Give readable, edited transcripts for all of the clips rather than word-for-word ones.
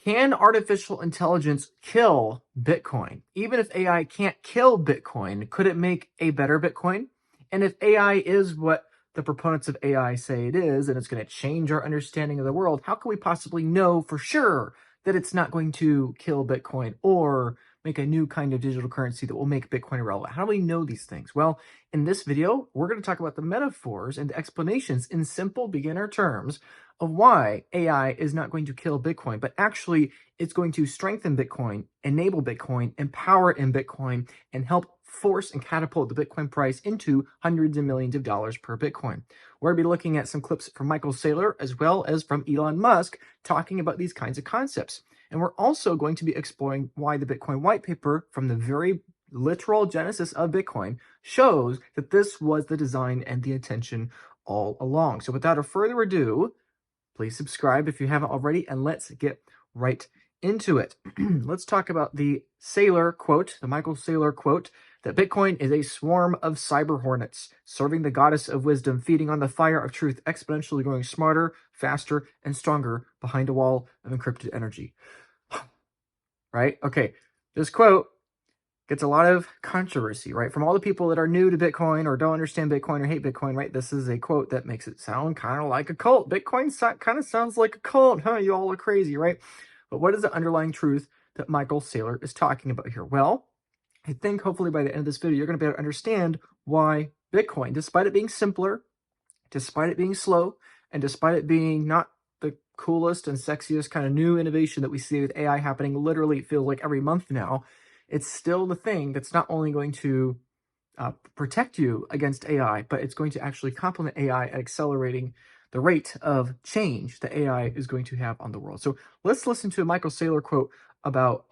Can artificial intelligence kill Bitcoin? Even if AI can't kill Bitcoin, could it make a better Bitcoin? And if AI is what the proponents of AI say it is, and it's going to change our understanding of the world, how can we possibly know for sure that it's not going to kill Bitcoin or make a new kind of digital currency that will make Bitcoin irrelevant? How do we know these things? Well, in this video, we're going to talk about the metaphors and the explanations in simple beginner terms of why AI is not going to kill Bitcoin, but actually it's going to strengthen Bitcoin, enable Bitcoin, empower it in Bitcoin, and help force and catapult the Bitcoin price into hundreds of millions of dollars per Bitcoin. We're going to be looking at some clips from Michael Saylor as well as from Elon Musk talking about these kinds of concepts. And we're also going to be exploring why the Bitcoin white paper from the very literal genesis of Bitcoin shows that this was the design and the intention all along. So without further ado, please subscribe if you haven't already, and let's get right into it. Let's talk about the Saylor quote, the Michael Saylor quote, that Bitcoin is a swarm of cyber hornets, serving the goddess of wisdom, feeding on the fire of truth, exponentially growing smarter, faster, and stronger behind a wall of encrypted energy. Right? Okay, this quote gets a lot of controversy, right? From all the people that are new to Bitcoin or don't understand Bitcoin or hate Bitcoin, right? This is a quote that makes it sound kind of like a cult. Bitcoin kind of sounds like a cult, huh? You all are crazy, right? But what is the underlying truth that Michael Saylor is talking about here? Well, I think hopefully by the end of this video, you're going to be able to understand why Bitcoin, despite it being simpler, despite it being slow, and despite it being not the coolest and sexiest kind of new innovation that we see with AI happening literally, it feels like every month now, it's still the thing that's not only going to protect you against AI, but it's going to actually complement AI at accelerating the rate of change that AI is going to have on the world. So let's listen to a Michael Saylor quote about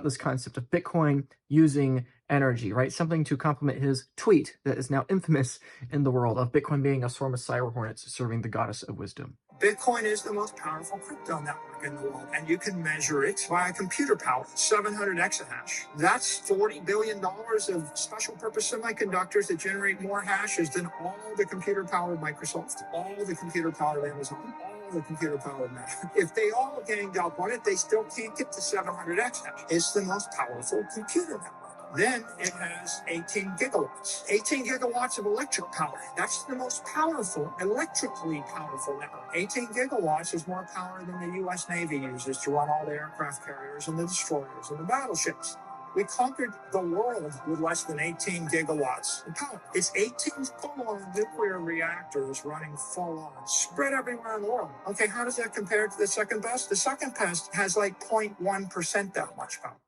this concept of Bitcoin using energy, right? Something to complement his tweet that is now infamous in the world of Bitcoin being a swarm of cyber hornets serving the goddess of wisdom. Bitcoin is the most powerful crypto network in the world, and you can measure it by computer power, 700 exahash. That's $40 billion of special purpose semiconductors that generate more hashes than all the computer power of Microsoft, all the computer power of Amazon, all the computer power of Meta. If they all ganged up on it, they still can't get to 700 exahash. It's the most powerful computer network. Then it has 18 gigawatts. 18 gigawatts of electric power. That's the most powerful, electrically powerful network. 18 gigawatts is more power than the U.S. Navy uses to run all the aircraft carriers and the destroyers and the battleships. We conquered the world with less than 18 gigawatts of power. It's 18 full-on nuclear reactors running full-on, spread everywhere in the world. Okay, how does that compare to the second best? The second best has like 0.1% that much power.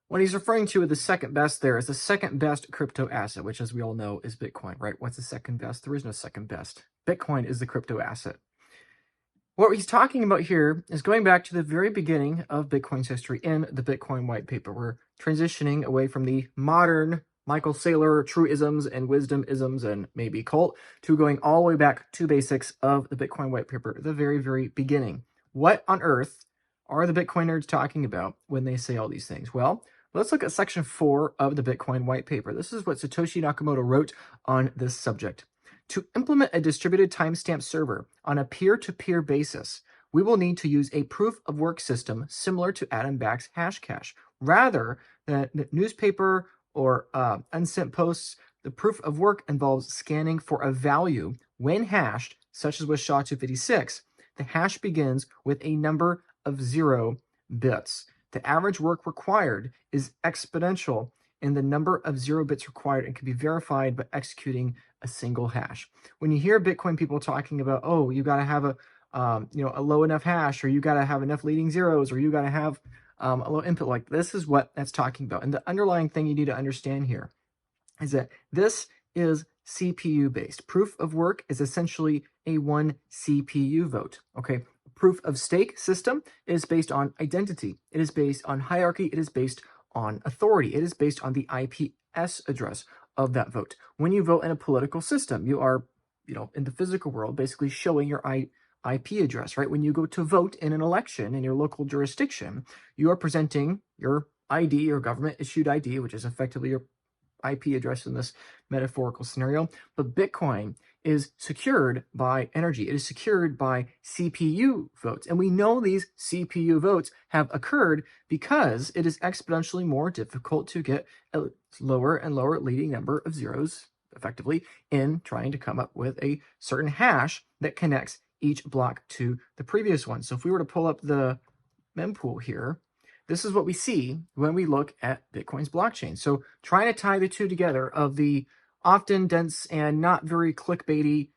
What he's referring to with the second best there is the second best crypto asset, which, as we all know, is Bitcoin, right? What's the second best? There is no second best. Bitcoin is the crypto asset. What he's talking about here is going back to the very beginning of Bitcoin's history in the Bitcoin white paper. We're transitioning away from the modern Michael Saylor truisms and wisdom isms and maybe cult to going all the way back to basics of the Bitcoin white paper, the very, very beginning. What on earth are the Bitcoin nerds talking about when they say all these things? Well, let's look at section 4 of the Bitcoin white paper. This is what Satoshi Nakamoto wrote on this subject. To implement a distributed timestamp server on a peer-to-peer basis, we will need to use a proof-of-work system similar to Adam Back's Hashcash. Rather than the newspaper or unsent posts, the proof of work involves scanning for a value when hashed, such as with SHA-256. The hash begins with a number of 0 bits. The average work required is exponential in the number of 0 bits required and can be verified by executing a single hash. When you hear Bitcoin people talking about, oh, you got to have a low enough hash, or you got to have enough leading zeros, or you got to have a low input, like this is what that's talking about. And the underlying thing you need to understand here is that this is CPU based. Proof of work is essentially a 1 CPU vote. Okay. Proof of stake system is based on identity. It is based on hierarchy. It is based on authority. It is based on the IPS address of that vote. When you vote in a political system, you are, in the physical world, basically showing your IP address, right? When you go to vote in an election in your local jurisdiction, you are presenting your ID, your government issued ID, which is effectively your IP address in this metaphorical scenario, but Bitcoin is secured by energy. It is secured by CPU votes. And we know these CPU votes have occurred because it is exponentially more difficult to get a lower and lower leading number of zeros effectively in trying to come up with a certain hash that connects each block to the previous one. So if we were to pull up the mempool here, this is what we see when we look at Bitcoin's blockchain. So trying to tie the two together of the often dense and not very clickbaity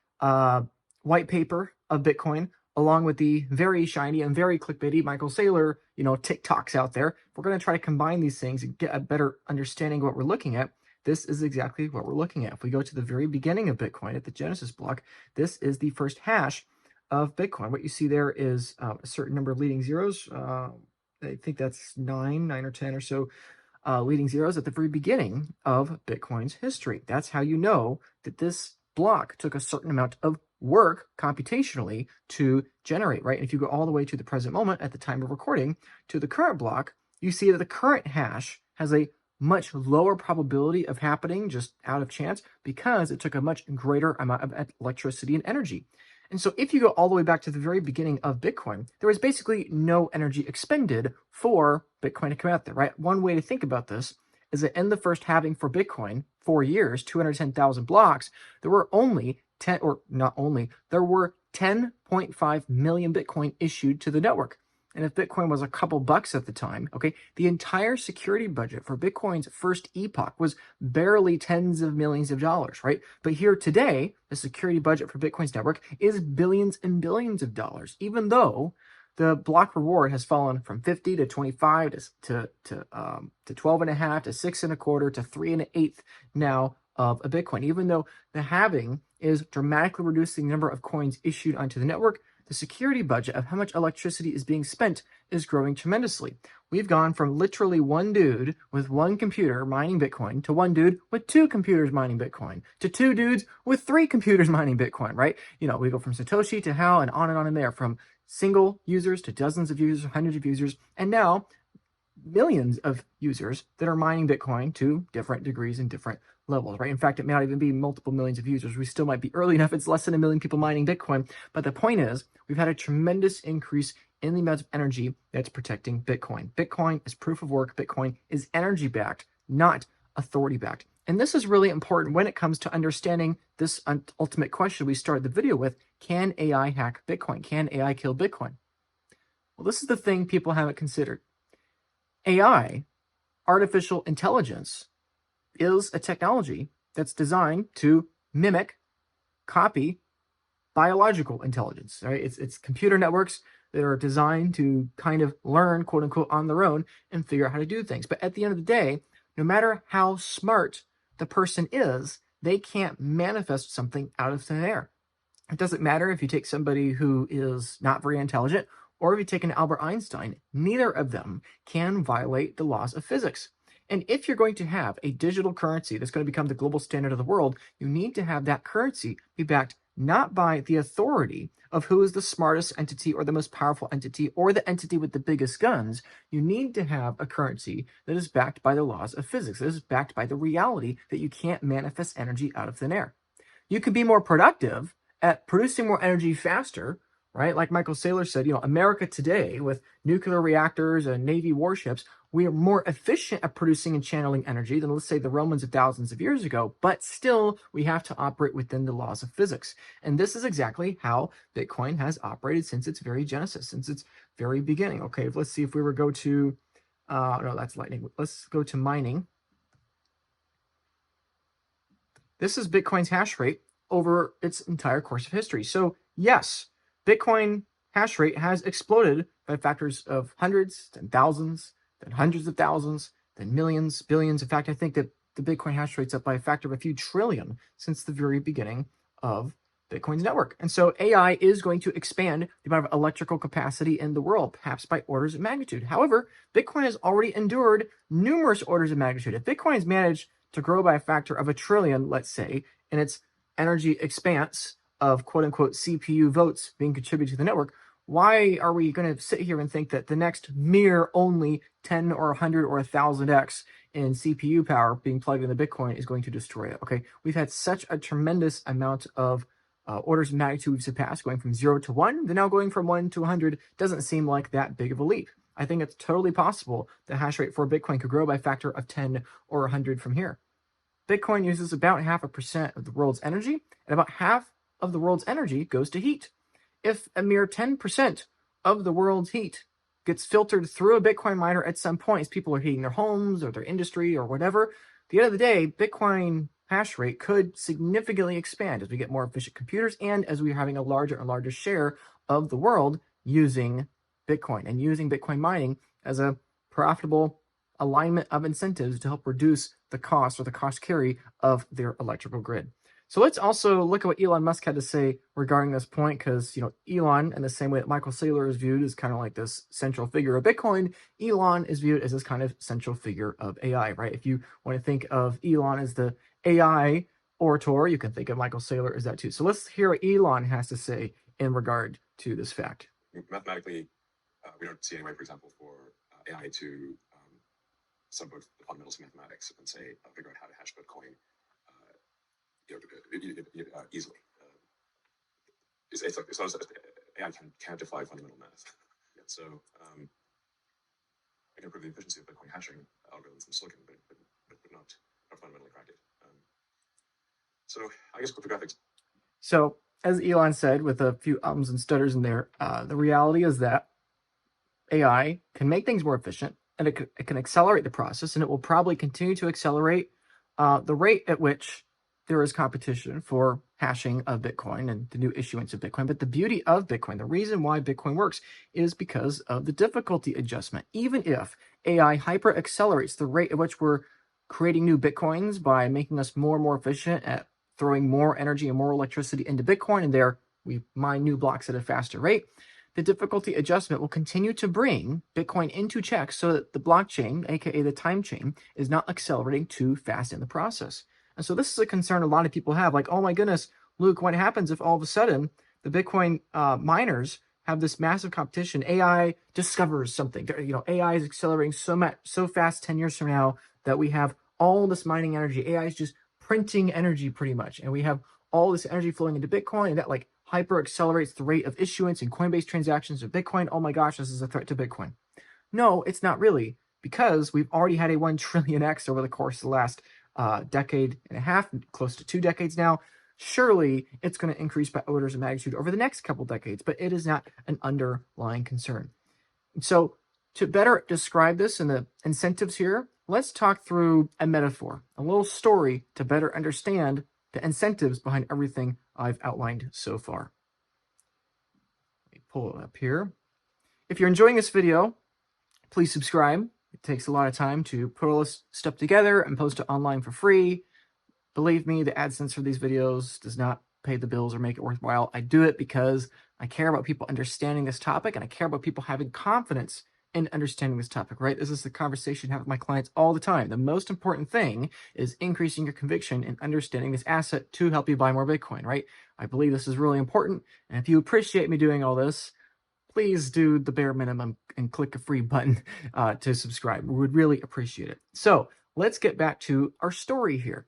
white paper of Bitcoin, along with the very shiny and very clickbaity Michael Saylor, TikToks out there. We're going to try to combine these things and get a better understanding of what we're looking at. This is exactly what we're looking at. If we go to the very beginning of Bitcoin at the Genesis block, this is the first hash of Bitcoin. What you see there is a certain number of leading zeros. I think that's 9 or 10 or so leading zeros at the very beginning of Bitcoin's history. That's how you know that this block took a certain amount of work computationally to generate, right? And if you go all the way to the present moment at the time of recording to the current block, you see that the current hash has a much lower probability of happening just out of chance because it took a much greater amount of electricity and energy. And so if you go all the way back to the very beginning of Bitcoin, there was basically no energy expended for Bitcoin to come out there, right? One way to think about this is that in the first halving for Bitcoin, 4 years, 210,000 blocks, there were only 10.5 million Bitcoin issued to the network. And if Bitcoin was a couple bucks at the time, okay, the entire security budget for Bitcoin's first epoch was barely tens of millions of dollars, right? But here today, the security budget for Bitcoin's network is billions and billions of dollars, even though the block reward has fallen from 50 to 25 to 12 and a half to 6 and a quarter to 3 and an eighth now of a Bitcoin. Even though the halving is dramatically reducing the number of coins issued onto the network, the security budget of how much electricity is being spent is growing tremendously. We've gone from literally one dude with one computer mining Bitcoin to one dude with 2 computers mining Bitcoin to 2 dudes with 3 computers mining Bitcoin, right? We go from Satoshi to Hal and on and there, from single users to dozens of users, hundreds of users, and now millions of users that are mining Bitcoin to different degrees and different levels, right? In fact, it may not even be multiple millions of users. We still might be early enough. It's less than 1 million people mining Bitcoin. But the point is, we've had a tremendous increase in the amount of energy that's protecting Bitcoin. Bitcoin is proof of work. Bitcoin is energy backed, not authority backed. And this is really important when it comes to understanding this ultimate question we started the video with: can AI hack Bitcoin? Can AI kill Bitcoin? Well, this is the thing people haven't considered. AI, artificial intelligence, is a technology that's designed to mimic, copy biological intelligence, right? It's computer networks that are designed to kind of learn, quote unquote, on their own and figure out how to do things. But at the end of the day, no matter how smart the person is, they can't manifest something out of thin air. It doesn't matter if you take somebody who is not very intelligent or if you take an Albert Einstein, neither of them can violate the laws of physics. And if you're going to have a digital currency that's going to become the global standard of the world, you need to have that currency be backed not by the authority of who is the smartest entity or the most powerful entity or the entity with the biggest guns. You need to have a currency that is backed by the laws of physics, that is backed by the reality that you can't manifest energy out of thin air. You could be more productive at producing more energy faster, right? Like Michael Saylor said, America today with nuclear reactors and Navy warships, we are more efficient at producing and channeling energy than, let's say, the Romans of thousands of years ago, but still we have to operate within the laws of physics. And this is exactly how Bitcoin has operated since its very genesis, since its very beginning. Okay, let's see if we were go to, no, that's Lightning. Let's go to mining. This is Bitcoin's hash rate over its entire course of history. So yes, Bitcoin hash rate has exploded by factors of hundreds, then thousands, then hundreds of thousands, then millions, billions. In fact, I think that the Bitcoin hash rate's up by a factor of a few trillion since the very beginning of Bitcoin's network. And so AI is going to expand the amount of electrical capacity in the world, perhaps by orders of magnitude. However, Bitcoin has already endured numerous orders of magnitude. If Bitcoin has managed to grow by a factor of 1 trillion, let's say, in its energy expanse of quote unquote CPU votes being contributed to the network, Why are we going to sit here and think that the next mere only 10 or 100 or 1,000x in CPU power being plugged into Bitcoin is going to destroy it? Okay, we've had such a tremendous amount of orders of magnitude we've surpassed, going from 0 to 1, then now going from 1 to 100 doesn't seem like that big of a leap. I think it's totally possible the hash rate for Bitcoin could grow by a factor of 10 or 100 from here. Bitcoin uses about 0.5% of the world's energy, and about half of the world's energy goes to heat. If a mere 10% of the world's heat gets filtered through a Bitcoin miner at some point, as people are heating their homes or their industry or whatever, at the end of the day, Bitcoin hash rate could significantly expand as we get more efficient computers and as we're having a larger and larger share of the world using Bitcoin and using Bitcoin mining as a profitable alignment of incentives to help reduce the cost or the cost carry of their electrical grid. So let's also look at what Elon Musk had to say regarding this point, because, Elon, in the same way that Michael Saylor is viewed as kind of like this central figure of Bitcoin, Elon is viewed as this kind of central figure of AI, right? If you want to think of Elon as the AI orator, you can think of Michael Saylor as that too. So let's hear what Elon has to say in regard to this fact. Mathematically, we don't see any way, for example, for AI to subvert the fundamentals of mathematics and say, figure out how to hash Bitcoin easily. It's not as AI can't defy fundamental math. So I can improve the efficiency of Bitcoin hashing algorithms in silicon, but not fundamentally crack it. So I guess cryptographics. So as Elon said, with a few ums and stutters in there, the reality is that AI can make things more efficient, and it can accelerate the process, and it will probably continue to accelerate the rate at which there is competition for hashing of Bitcoin and the new issuance of Bitcoin. But the beauty of Bitcoin, the reason why Bitcoin works, is because of the difficulty adjustment. Even if AI hyper accelerates the rate at which we're creating new Bitcoins by making us more and more efficient at throwing more energy and more electricity into Bitcoin, and there we mine new blocks at a faster rate, the difficulty adjustment will continue to bring Bitcoin into check so that the blockchain, aka the time chain, is not accelerating too fast in the process. And so this is a concern a lot of people have, like, oh my goodness, Luke, what happens if all of a sudden the Bitcoin miners have this massive competition? AI discovers something. AI is accelerating so fast 10 years from now that we have all this mining energy. AI is just printing energy pretty much, and we have all this energy flowing into Bitcoin, and that like hyper accelerates the rate of issuance and Coinbase transactions of Bitcoin. Oh my gosh, this is a threat to Bitcoin. No, it's not really, because we've already had a 1 trillion X over the course of the last decade and a half, close to 2 decades now. Surely it's going to increase by orders of magnitude over the next couple decades, but it is not an underlying concern. So to better describe this and the incentives here, let's talk through a metaphor, a little story to better understand the incentives behind everything I've outlined so far. Let me pull it up here. If you're enjoying this video, please subscribe. It takes a lot of time to put all this stuff together and post it online for free. Believe me, the AdSense for these videos does not pay the bills or make it worthwhile. I do it because I care about people understanding this topic, and I care about people having confidence in understanding this topic, right? This is the conversation I have with my clients all the time. The most important thing is increasing your conviction in understanding this asset to help you buy more Bitcoin, right? I believe this is really important. And if you appreciate me doing all this, please do the bare minimum and click a free button to subscribe. We would really appreciate it. So let's get back to our story here.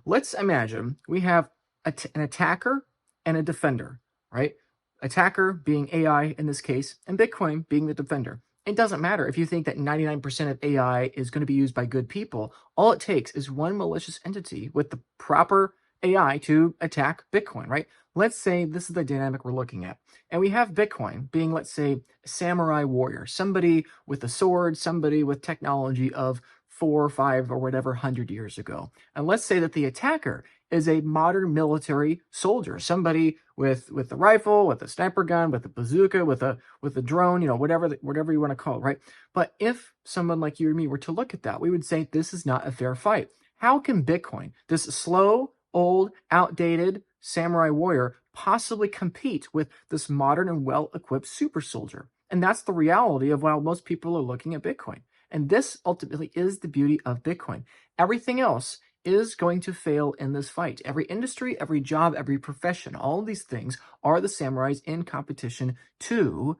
Let's imagine we have an attacker and a defender, right? Attacker being AI in this case, and Bitcoin being the defender. It doesn't matter if you think that 99% of AI is going to be used by good people. All it takes is one malicious entity with the proper AI to attack Bitcoin, right? Let's say this is the dynamic we're looking at. And we have Bitcoin being, let's say, a samurai warrior, somebody with a sword, somebody with technology of 4 or 5 or whatever 100 years ago. And let's say that the attacker is a modern military soldier, somebody with a rifle, with a sniper gun, with a bazooka, with a drone, whatever you want to call it, right? But if someone like you or me were to look at that, we would say this is not a fair fight. How can Bitcoin, this slow, old, outdated samurai warrior, possibly compete with this modern and well-equipped super soldier? And that's the reality of how most people are looking at Bitcoin. And this ultimately is the beauty of Bitcoin. Everything else is going to fail in this fight. Every industry, every job, every profession, all of these things are the samurais in competition to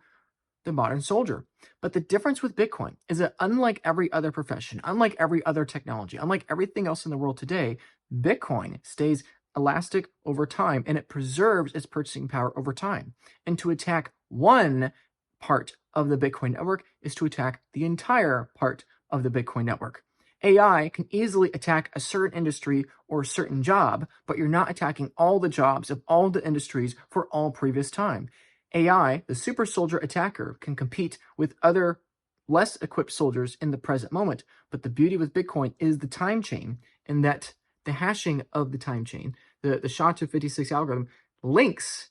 the modern soldier. But the difference with Bitcoin is that unlike every other profession, unlike every other technology, unlike everything else in the world today, Bitcoin stays elastic over time and it preserves its purchasing power over time. And to attack one part of the Bitcoin network is to attack the entire part of the Bitcoin network. AI can easily attack a certain industry or a certain job, but you're not attacking all the jobs of all the industries for all previous time. AI, the super soldier attacker, can compete with other less equipped soldiers in the present moment. But the beauty with Bitcoin is the time chain, and that the hashing of the time chain, the SHA-256 algorithm, links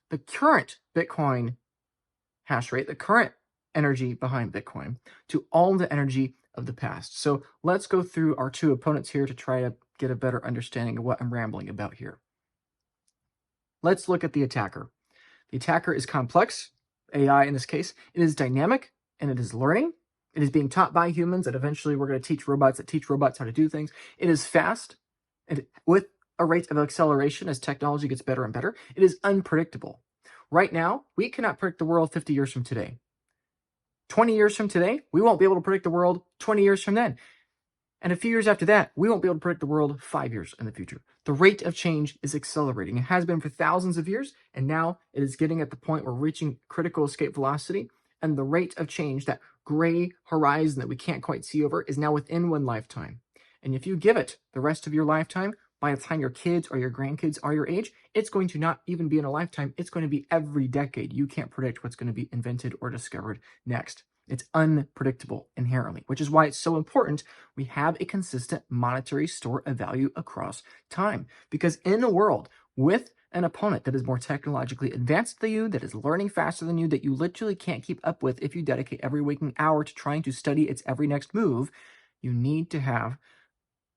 the current Bitcoin hash rate, the current energy behind Bitcoin, to all the energy of the past. So let's go through our two opponents here to try to get a better understanding of what I'm rambling about here. Let's look at the attacker. The attacker is complex, AI in this case. It is dynamic, and it is learning. It is being taught by humans, and eventually we're going to teach robots that teach robots how to do things. It is fast, and with a rate of acceleration as technology gets better and better. It is unpredictable. Right now, we cannot predict the world 50 years from today. 20 years from today, we won't be able to predict the world 20 years from then. And a few years after that, we won't be able to predict the world 5 years in the future. The rate of change is accelerating. It has been for thousands of years, and now it is getting at the point where we're reaching critical escape velocity, and the rate of change, that gray horizon that we can't quite see over, is now within one lifetime. And if you give it the rest of your lifetime, by the time your kids or your grandkids are your age, it's going to not even be in a lifetime. It's going to be every decade. You can't predict what's going to be invented or discovered next. It's unpredictable inherently, which is why it's so important we have a consistent monetary store of value across time. Because in a world with an opponent that is more technologically advanced than you, that is learning faster than you, that you literally can't keep up with if you dedicate every waking hour to trying to study its every next move, you need to have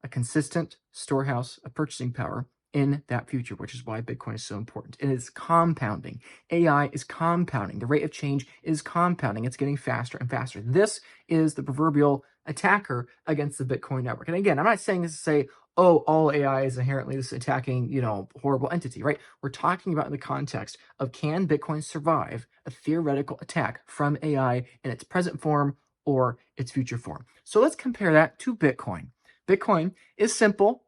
a consistent storehouse of purchasing power in that future, which is why Bitcoin is so important. It is compounding. AI is compounding. The rate of change is compounding. It's getting faster and faster. This is the proverbial attacker against the Bitcoin network. And again, I'm not saying this to say, oh, all AI is inherently this attacking, horrible entity, right? We're talking about in the context of, can Bitcoin survive a theoretical attack from AI in its present form or its future form? So let's compare that to Bitcoin. Bitcoin is simple,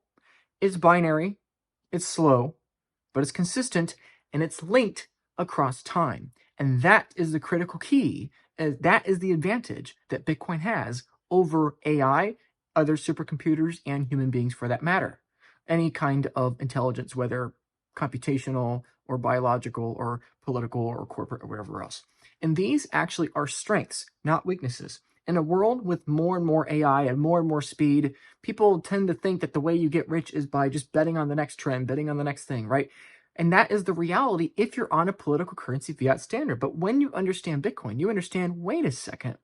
it's binary, it's slow, but it's consistent, and it's linked across time. And that is the critical key. That is the advantage that Bitcoin has over AI, other supercomputers, and human beings for that matter. Any kind of intelligence, whether computational or biological or political or corporate or whatever else. And these actually are strengths, not weaknesses. In a world with more and more AI and more speed, people tend to think that the way you get rich is by just betting on the next trend, betting on the next thing, right? And that is the reality if you're on a political currency fiat standard. But when you understand Bitcoin, you understand, wait a second,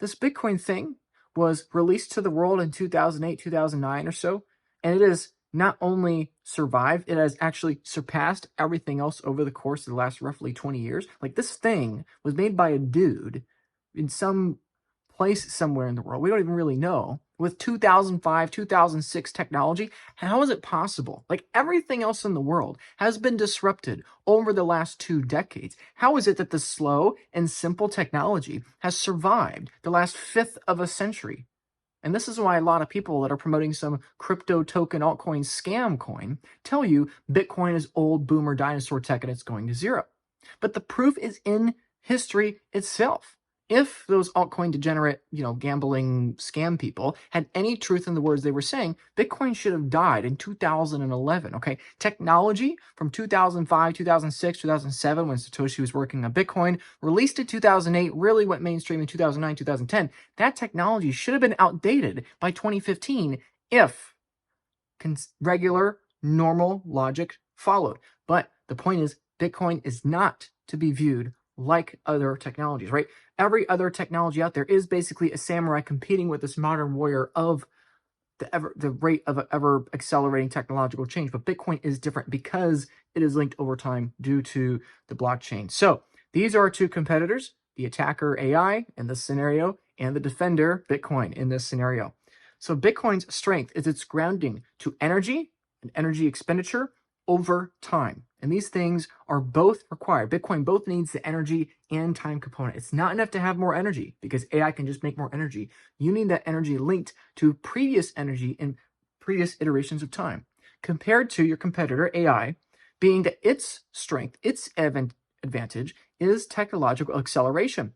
this Bitcoin thing was released to the world in 2008, 2009 or so, and it has not only survived, it has actually surpassed everything else over the course of the last roughly 20 years. Like, this thing was made by a dude in some place somewhere in the world, we don't even really know, with 2005, 2006 technology. How is it possible? Like, everything else in the world has been disrupted over the last 2 decades. How is it that the slow and simple technology has survived the last fifth of a century? And this is why a lot of people that are promoting some crypto token altcoin scam coin tell you Bitcoin is old boomer dinosaur tech and it's going to zero. But the proof is in history itself. If those altcoin degenerate, gambling scam people had any truth in the words they were saying, Bitcoin should have died in 2011, okay? Technology from 2005, 2006, 2007, when Satoshi was working on Bitcoin, released in 2008, really went mainstream in 2009, 2010. That technology should have been outdated by 2015 if regular, normal logic followed. But the point is, Bitcoin is not to be viewed like other technologies, right? Every other technology out there is basically a samurai competing with this modern warrior of the rate of ever accelerating technological change. But Bitcoin is different because it is linked over time due to the blockchain. So these are our two competitors, the attacker AI in this scenario and the defender Bitcoin in this scenario. So Bitcoin's strength is its grounding to energy and energy expenditure over time. And these things are both required. Bitcoin both needs the energy and time component. It's not enough to have more energy because AI can just make more energy. You need that energy linked to previous energy in previous iterations of time, compared to your competitor AI, being that its strength, its advantage is technological acceleration.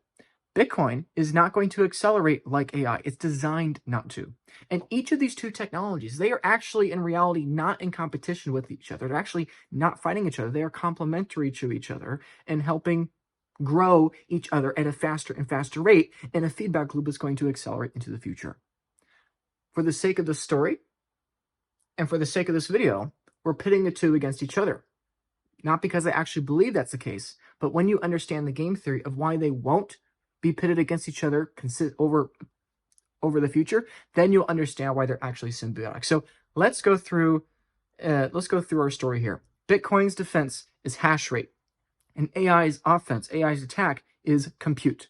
Bitcoin is not going to accelerate like AI. It's designed not to. And each of these two technologies, they are actually in reality not in competition with each other. They're actually not fighting each other. They are complementary to each other and helping grow each other at a faster and faster rate. And a feedback loop is going to accelerate into the future. For the sake of the story and for the sake of this video, we're pitting the two against each other. Not because I actually believe that's the case, but when you understand the game theory of why they won't be pitted against each other over the future, then you'll understand why they're actually symbiotic. So let's go through our story here. Bitcoin's defense is hash rate, and AI's offense, AI's attack is compute.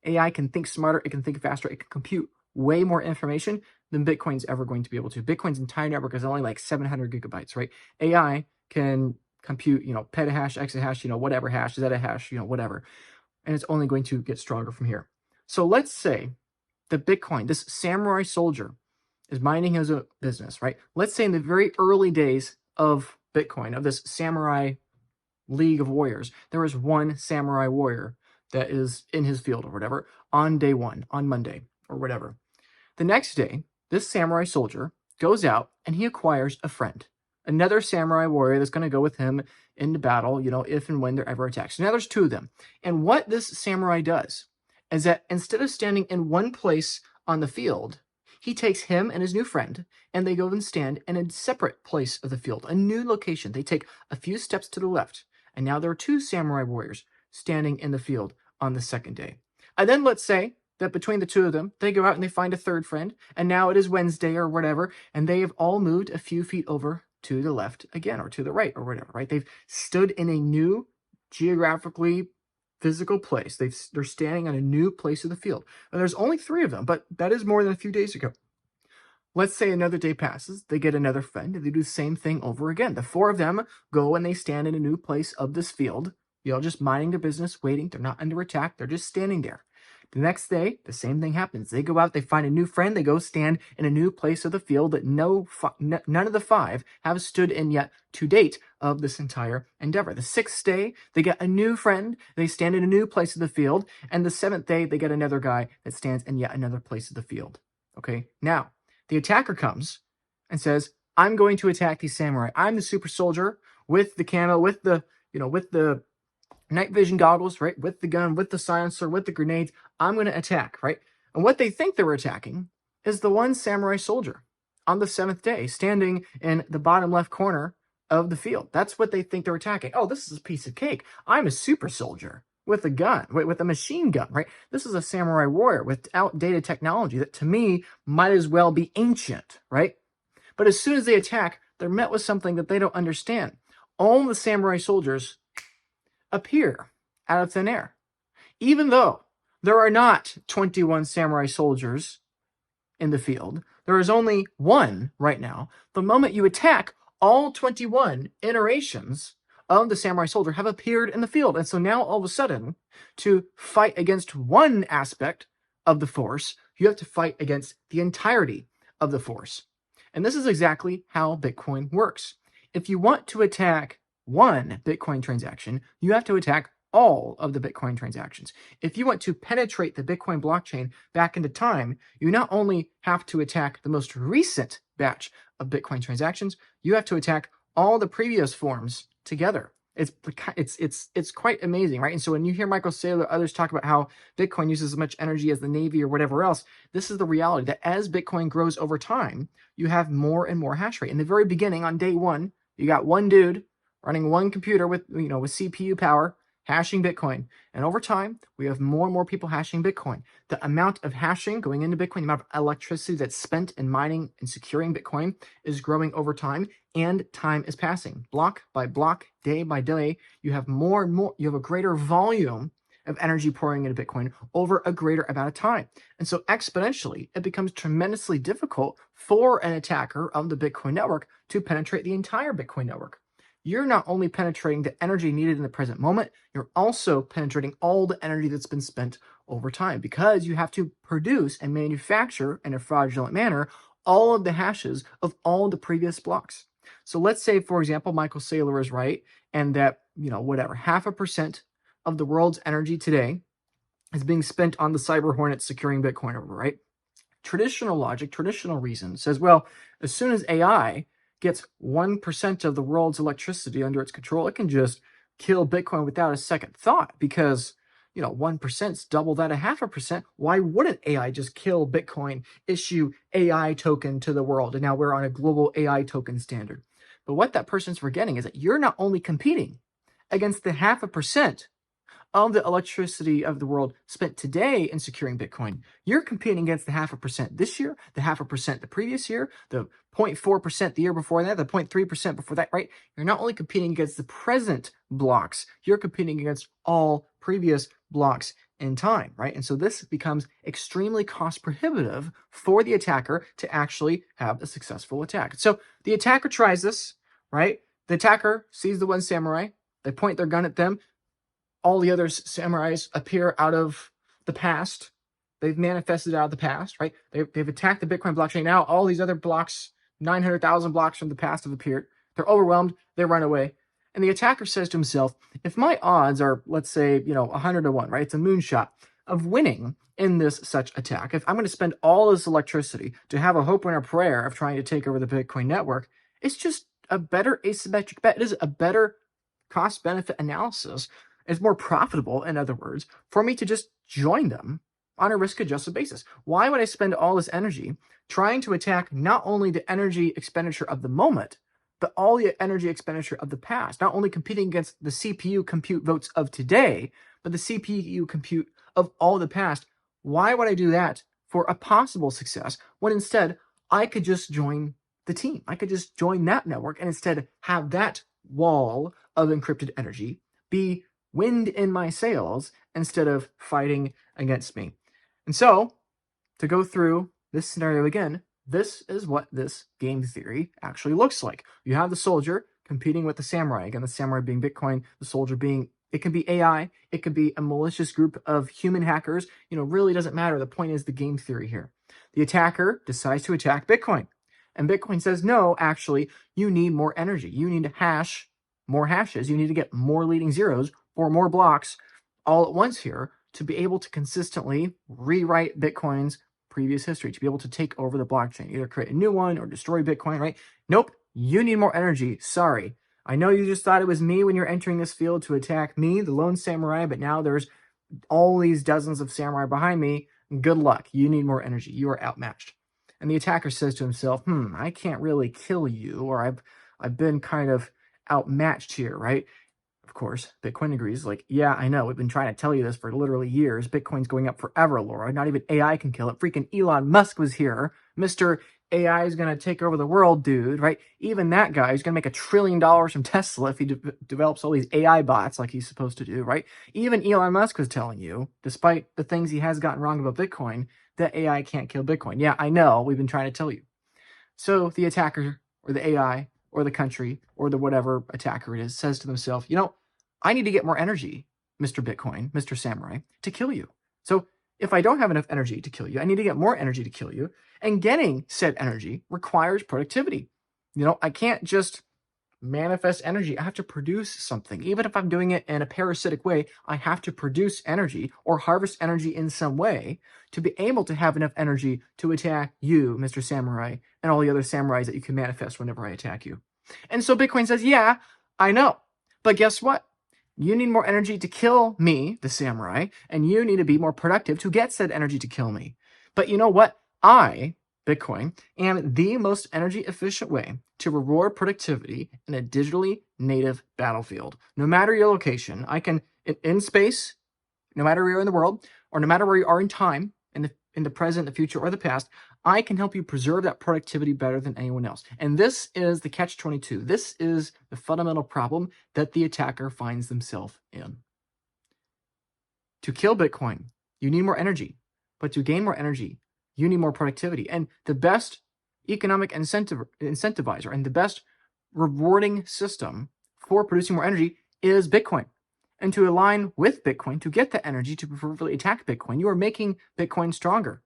AI can think smarter, it can think faster, it can compute way more information than Bitcoin's ever going to be able to. Bitcoin's entire network is only like 700 gigabytes, right? AI can compute, petahash, exahash, whatever hash, zettahash, whatever. And it's only going to get stronger from here. So let's say that Bitcoin, this samurai soldier, is minding his own business, right? Let's say in the very early days of Bitcoin, of this samurai league of warriors, there was one samurai warrior that is in his field or whatever on day one, on Monday or whatever. The next day, this samurai soldier goes out and he acquires a friend, another samurai warrior that's going to go with him into battle, if and when they're ever attacked. So now there's two of them. And what this samurai does is that instead of standing in one place on the field, he takes him and his new friend, and they go and stand in a separate place of the field, a new location. They take a few steps to the left, and now there are two samurai warriors standing in the field on the second day. And then let's say that between the two of them, they go out and they find a third friend, and now it is Wednesday or whatever, and they have all moved a few feet over to the left again, or to the right, or whatever, right? They've stood in a new geographically physical place. They're standing on a new place of the field. And there's only three of them, but that is more than a few days ago. Let's say another day passes, they get another friend, and they do the same thing over again. The four of them go and they stand in a new place of this field, just minding their business, waiting. They're not under attack. They're just standing there. The next day, the same thing happens. They go out, they find a new friend, they go stand in a new place of the field that none of the five have stood in yet to date of this entire endeavor. The sixth day, they get a new friend, they stand in a new place of the field, and the seventh day, they get another guy that stands in yet another place of the field. Okay, now, the attacker comes and says, I'm going to attack these samurai. I'm the super soldier with the camo, with the night vision goggles, right? With the gun, with the silencer, with the grenades. I'm going to attack, right? And what they think they were attacking is the one samurai soldier on the seventh day standing in the bottom left corner of the field. That's what they think they're attacking. Oh, this is a piece of cake. I'm a super soldier with a gun, with a machine gun, right? This is a samurai warrior with outdated technology that to me might as well be ancient, right? But as soon as they attack, they're met with something that they don't understand. All the samurai soldiers appear out of thin air. Even though there are not 21 samurai soldiers in the field, there is only one right now. The moment you attack, all 21 iterations of the samurai soldier have appeared in the field. And so now all of a sudden, to fight against one aspect of the force, you have to fight against the entirety of the force. And this is exactly how Bitcoin works. If you want to attack one Bitcoin transaction, you have to attack all of the Bitcoin transactions. If you want to penetrate the Bitcoin blockchain back into time, you not only have to attack the most recent batch of Bitcoin transactions, you have to attack all the previous forms together. It's quite amazing, right? And so when you hear Michael Saylor or others talk about how Bitcoin uses as much energy as the Navy or whatever else, this is the reality that as Bitcoin grows over time, you have more and more hash rate. In the very beginning, on day one, you got one dude running one computer with CPU power, hashing Bitcoin. And over time, we have more and more people hashing Bitcoin. The amount of hashing going into Bitcoin, the amount of electricity that's spent in mining and securing Bitcoin is growing over time, and time is passing. Block by block, day by day, you have more and more, you have a greater volume of energy pouring into Bitcoin over a greater amount of time. And so exponentially, it becomes tremendously difficult for an attacker of the Bitcoin network to penetrate the entire Bitcoin network. You're not only penetrating the energy needed in the present moment, you're also penetrating all the energy that's been spent over time, because you have to produce and manufacture in a fraudulent manner all of the hashes of all the previous blocks. So let's say, for example, Michael Saylor is right, and that, whatever, 0.5% of the world's energy today is being spent on the cyber hornets securing Bitcoin over, right? Traditional logic, traditional reason says, well, as soon as AI gets 1% of the world's electricity under its control, it can just kill Bitcoin without a second thought, because 1% is double that of 0.5%. Why wouldn't AI just kill Bitcoin, issue AI token to the world? And now we're on a global AI token standard. But what that person's forgetting is that you're not only competing against the 0.5% of the electricity of the world spent today in securing Bitcoin, you're competing against the 0.5% this year, the 0.5% the previous year, the 0.4% the year before that, the 0.3% before that, right? You're not only competing against the present blocks, you're competing against all previous blocks in time, right? And so this becomes extremely cost prohibitive for the attacker to actually have a successful attack. So the attacker tries this, right? The attacker sees the one samurai, they point their gun at them, all the other samurais appear out of the past. They've manifested out of the past, right? They've attacked the Bitcoin blockchain. Now all these other blocks, 900,000 blocks from the past, have appeared. They're overwhelmed. They run away. And the attacker says to himself, if my odds are, let's say, 100 to 1, right? It's a moonshot of winning in this such attack. If I'm going to spend all this electricity to have a hope and a prayer of trying to take over the Bitcoin network, it's just a better asymmetric bet. It is a better cost-benefit analysis. It's more profitable, in other words, for me to just join them on a risk-adjusted basis. Why would I spend all this energy trying to attack not only the energy expenditure of the moment, but all the energy expenditure of the past? Not only competing against the CPU compute votes of today, but the CPU compute of all the past. Why would I do that for a possible success when instead I could just join the team? I could just join that network and instead have that wall of encrypted energy be wind in my sails instead of fighting against me. And so, to go through this scenario again, this is what this game theory actually looks like. You have the soldier competing with the samurai. Again, the samurai being Bitcoin, the soldier being, it can be AI, it could be a malicious group of human hackers. Really doesn't matter. The point is the game theory here. The attacker decides to attack Bitcoin. And Bitcoin says, no, actually, you need more energy. You need to hash more hashes. You need to get more leading zeros or more blocks all at once here to be able to consistently rewrite Bitcoin's previous history, to be able to take over the blockchain, either create a new one or destroy Bitcoin, right? Nope, you need more energy. Sorry. I know you just thought it was me when you're entering this field to attack me, the lone samurai, but now there's all these dozens of samurai behind me. Good luck. You need more energy. You are outmatched. And the attacker says to himself, I can't really kill you, or I've been kind of outmatched here, right? Of course, Bitcoin agrees, like, yeah, I know, we've been trying to tell you this for literally years. Bitcoin's going up forever, Laura. Not even AI can kill it. Freaking Elon Musk was here. Mr. AI is going to take over the world, dude, right? Even that guy is going to make $1 trillion from Tesla if he develops all these AI bots like he's supposed to do, right? Even Elon Musk was telling you, despite the things he has gotten wrong about Bitcoin, that AI can't kill Bitcoin. Yeah, I know, we've been trying to tell you. So the attacker or the AI or the country or the whatever attacker it is says to themselves, I need to get more energy, Mr. Bitcoin, Mr. Samurai, to kill you. So if I don't have enough energy to kill you, I need to get more energy to kill you. And getting said energy requires productivity. I can't just manifest energy. I have to produce something. Even if I'm doing it in a parasitic way, I have to produce energy or harvest energy in some way to be able to have enough energy to attack you, Mr. Samurai, and all the other samurais that you can manifest whenever I attack you. And so Bitcoin says, yeah, I know. But guess what? You need more energy to kill me, the samurai, and you need to be more productive to get said energy to kill me. But you know what? I, Bitcoin, am the most energy efficient way to reward productivity in a digitally native battlefield. No matter your location, I can, in space, no matter where you're in the world, or no matter where you are in time, in the present, the future, or the past, I can help you preserve that productivity better than anyone else. And this is the catch-22. This is the fundamental problem that the attacker finds themselves in. To kill Bitcoin, you need more energy. But to gain more energy, you need more productivity. And the best economic incentivizer and the best rewarding system for producing more energy is Bitcoin. And to align with Bitcoin, to get the energy to preferably attack Bitcoin, you are making Bitcoin stronger.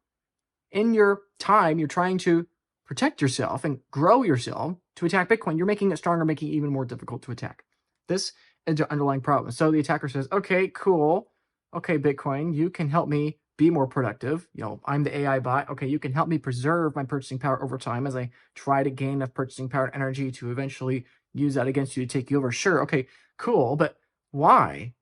In your time, you're trying to protect yourself and grow yourself to attack Bitcoin. You're making it stronger, making it even more difficult to attack. This is the underlying problem. So the attacker says, okay, cool. Okay, Bitcoin, you can help me be more productive. I'm the AI bot. Okay, you can help me preserve my purchasing power over time as I try to gain enough purchasing power and energy to eventually use that against you to take you over. Sure, okay, cool. But why?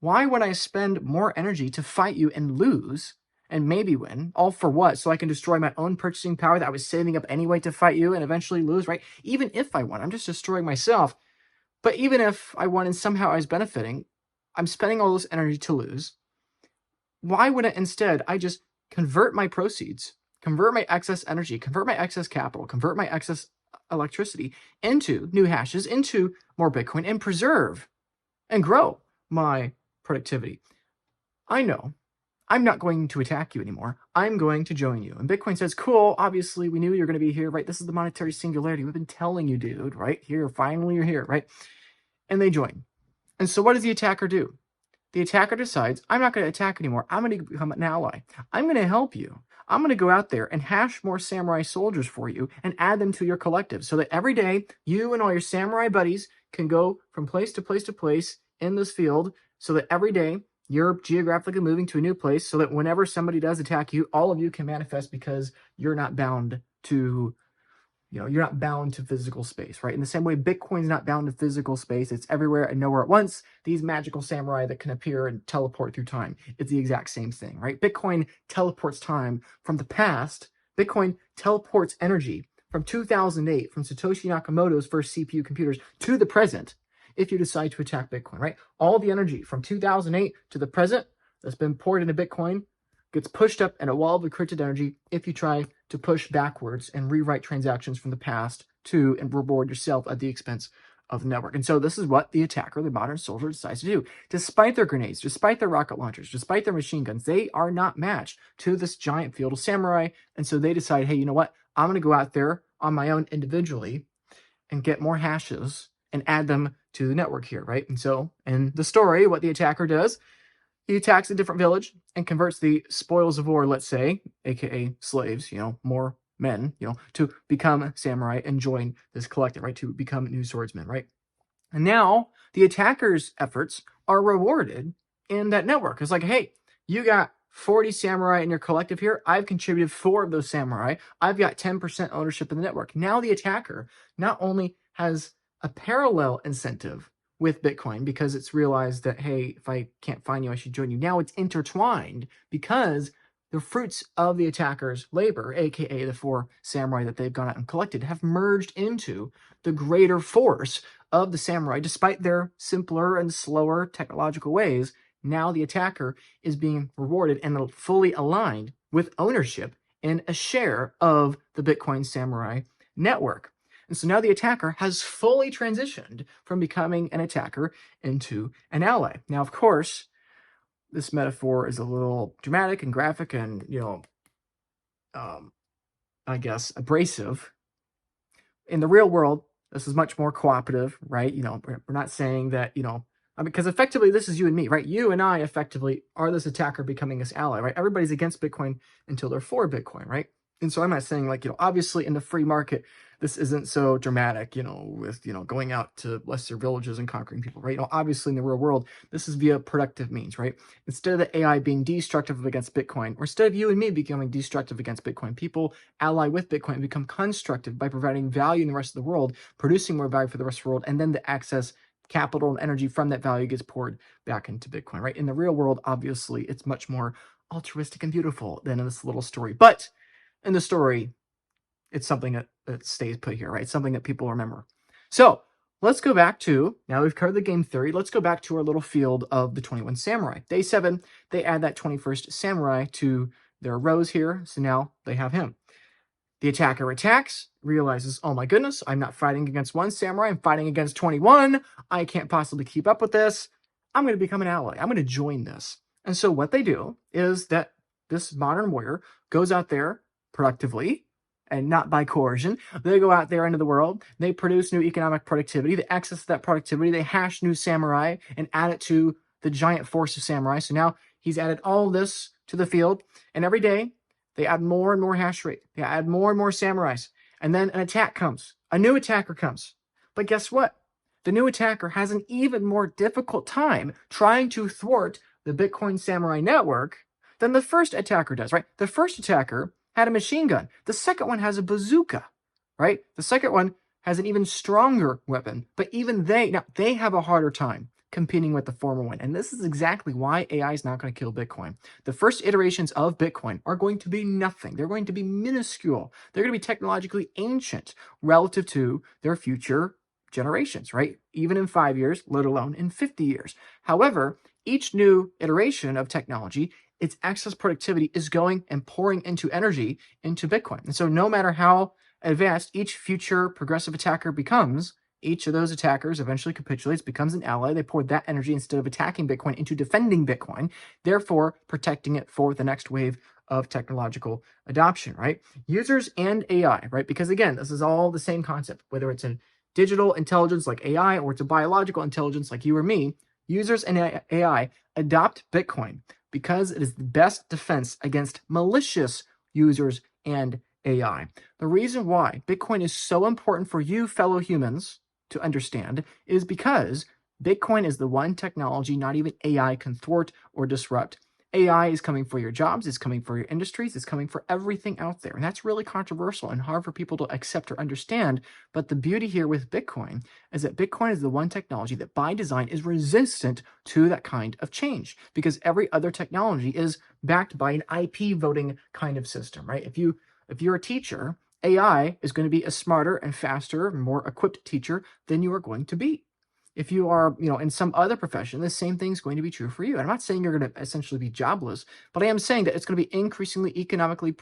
Why would I spend more energy to fight you and lose and maybe win? All for what? So I can destroy my own purchasing power that I was saving up anyway to fight you and eventually lose, right? Even if I won, I'm just destroying myself. But even if I won and somehow I was benefiting, I'm spending all this energy to lose. Why wouldn't instead I just convert my proceeds, convert my excess energy, convert my excess capital, convert my excess electricity into new hashes, into more Bitcoin, and preserve and grow my productivity? I know I'm not going to attack you anymore. I'm going to join you. And Bitcoin says, cool, obviously we knew you were going to be here, right? This is the monetary singularity. We've been telling you, dude, right? Here, finally you're here, right? And they join. And so what does the attacker do? The attacker decides, I'm not going to attack anymore. I'm going to become an ally. I'm going to help you. I'm going to go out there and hash more samurai soldiers for you and add them to your collective so that every day you and all your samurai buddies can go from place to place to place in this field, so that every day you're geographically moving to a new place, so that whenever somebody does attack you, all of you can manifest because you're not bound to you're not bound to physical space, right? In the same way, Bitcoin's not bound to physical space. It's everywhere and nowhere at once. These magical samurai that can appear and teleport through time. It's the exact same thing, right? Bitcoin teleports time from the past. Bitcoin teleports energy from 2008, from Satoshi Nakamoto's first CPU computers to the present, if you decide to attack Bitcoin, right? All the energy from 2008 to the present that's been poured into Bitcoin gets pushed up in a wall of encrypted energy if you try to push backwards and rewrite transactions from the past to and reward yourself at the expense of the network. And so this is what the attacker, the modern soldier, decides to do. Despite their grenades, despite their rocket launchers, despite their machine guns, they are not matched to this giant field of samurai. And so they decide, hey, you know what? I'm going to go out there on my own individually and get more hashes and add them to the network here, right? And so in the story, what the attacker does, he attacks a different village and converts the spoils of war, let's say, aka slaves, more men, to become samurai and join this collective, right? To become new swordsmen, right? And now the attacker's efforts are rewarded in that network. It's like, hey, you got 40 samurai in your collective here. I've contributed 4 of those samurai. I've got 10% ownership in the network. Now the attacker not only has a parallel incentive with Bitcoin because it's realized that, hey, if I can't find you, I should join you. Now it's intertwined because the fruits of the attacker's labor, aka the 4 samurai that they've gone out and collected, have merged into the greater force of the samurai. Despite their simpler and slower technological ways, now the attacker is being rewarded and fully aligned with ownership and a share of the Bitcoin samurai network. And so now the attacker has fully transitioned from becoming an attacker into an ally. Now, of course, this metaphor is a little dramatic and graphic and, I guess, abrasive. In the real world, this is much more cooperative, right? We're not saying that, because effectively this is you and me, right? You and I effectively are this attacker becoming this ally, right? Everybody's against Bitcoin until they're for Bitcoin, right? And so I'm not saying obviously in the free market, this isn't so dramatic, with, going out to lesser villages and conquering people, right? Obviously in the real world, this is via productive means, right? Instead of the AI being destructive against Bitcoin, or instead of you and me becoming destructive against Bitcoin, people ally with Bitcoin and become constructive by providing value in the rest of the world, producing more value for the rest of the world, and then the access capital and energy from that value gets poured back into Bitcoin, right? In the real world, obviously, it's much more altruistic and beautiful than in this little story. But in the story, it's something that stays put here, right? Something that people remember. So let's go back to, now we've covered the game theory, let's go back to our little field of the 21 samurai. Day 7, they add that 21st samurai to their rows here, so now they have him. The attacker attacks, realizes, oh my goodness, I'm not fighting against 1 samurai, I'm fighting against 21. I can't possibly keep up with this. I'm going to become an ally. I'm going to join this. And so what they do is that this modern warrior goes out there productively and not by coercion. They go out there into the world, they produce new economic productivity, they access that productivity, they hash new samurai and add it to the giant force of samurai. So now he's added all this to the field, and every day they add more and more hash rate. They add more and more samurais. And then an attack comes. A new attacker comes. But guess what? The new attacker has an even more difficult time trying to thwart the Bitcoin Samurai network than the first attacker does, right? The first attacker had a machine gun. The second one has a bazooka, right? The second one has an even stronger weapon, but even they have a harder time competing with the former one. And this is exactly why AI is not going to kill Bitcoin. The first iterations of Bitcoin are going to be nothing. They're going to be minuscule. They're going to be technologically ancient relative to their future generations, right? Even in 5 years, let alone in 50 years. However, each new iteration of technology, its excess productivity is going and pouring into energy into Bitcoin. And so no matter how advanced each future progressive attacker becomes, each of those attackers eventually capitulates, becomes an ally. They pour that energy instead of attacking Bitcoin into defending Bitcoin, therefore protecting it for the next wave of technological adoption, right? Users and AI, right? Because again, this is all the same concept, whether it's a digital intelligence like AI or it's a biological intelligence like you or me, users and AI adopt Bitcoin because it is the best defense against malicious users and AI. The reason why Bitcoin is so important for you fellow humans to understand is because Bitcoin is the one technology not even AI can thwart or disrupt. AI is coming for your jobs, it's coming for your industries, it's coming for everything out there. And that's really controversial and hard for people to accept or understand. But the beauty here with Bitcoin is that Bitcoin is the one technology that by design is resistant to that kind of change, because every other technology is backed by an IP voting kind of system, right? If you're a teacher, AI is going to be a smarter and faster, more equipped teacher than you are going to be. If you are, in some other profession, the same thing is going to be true for you. And I'm not saying you're going to essentially be jobless, but I am saying that it's going to be increasingly economically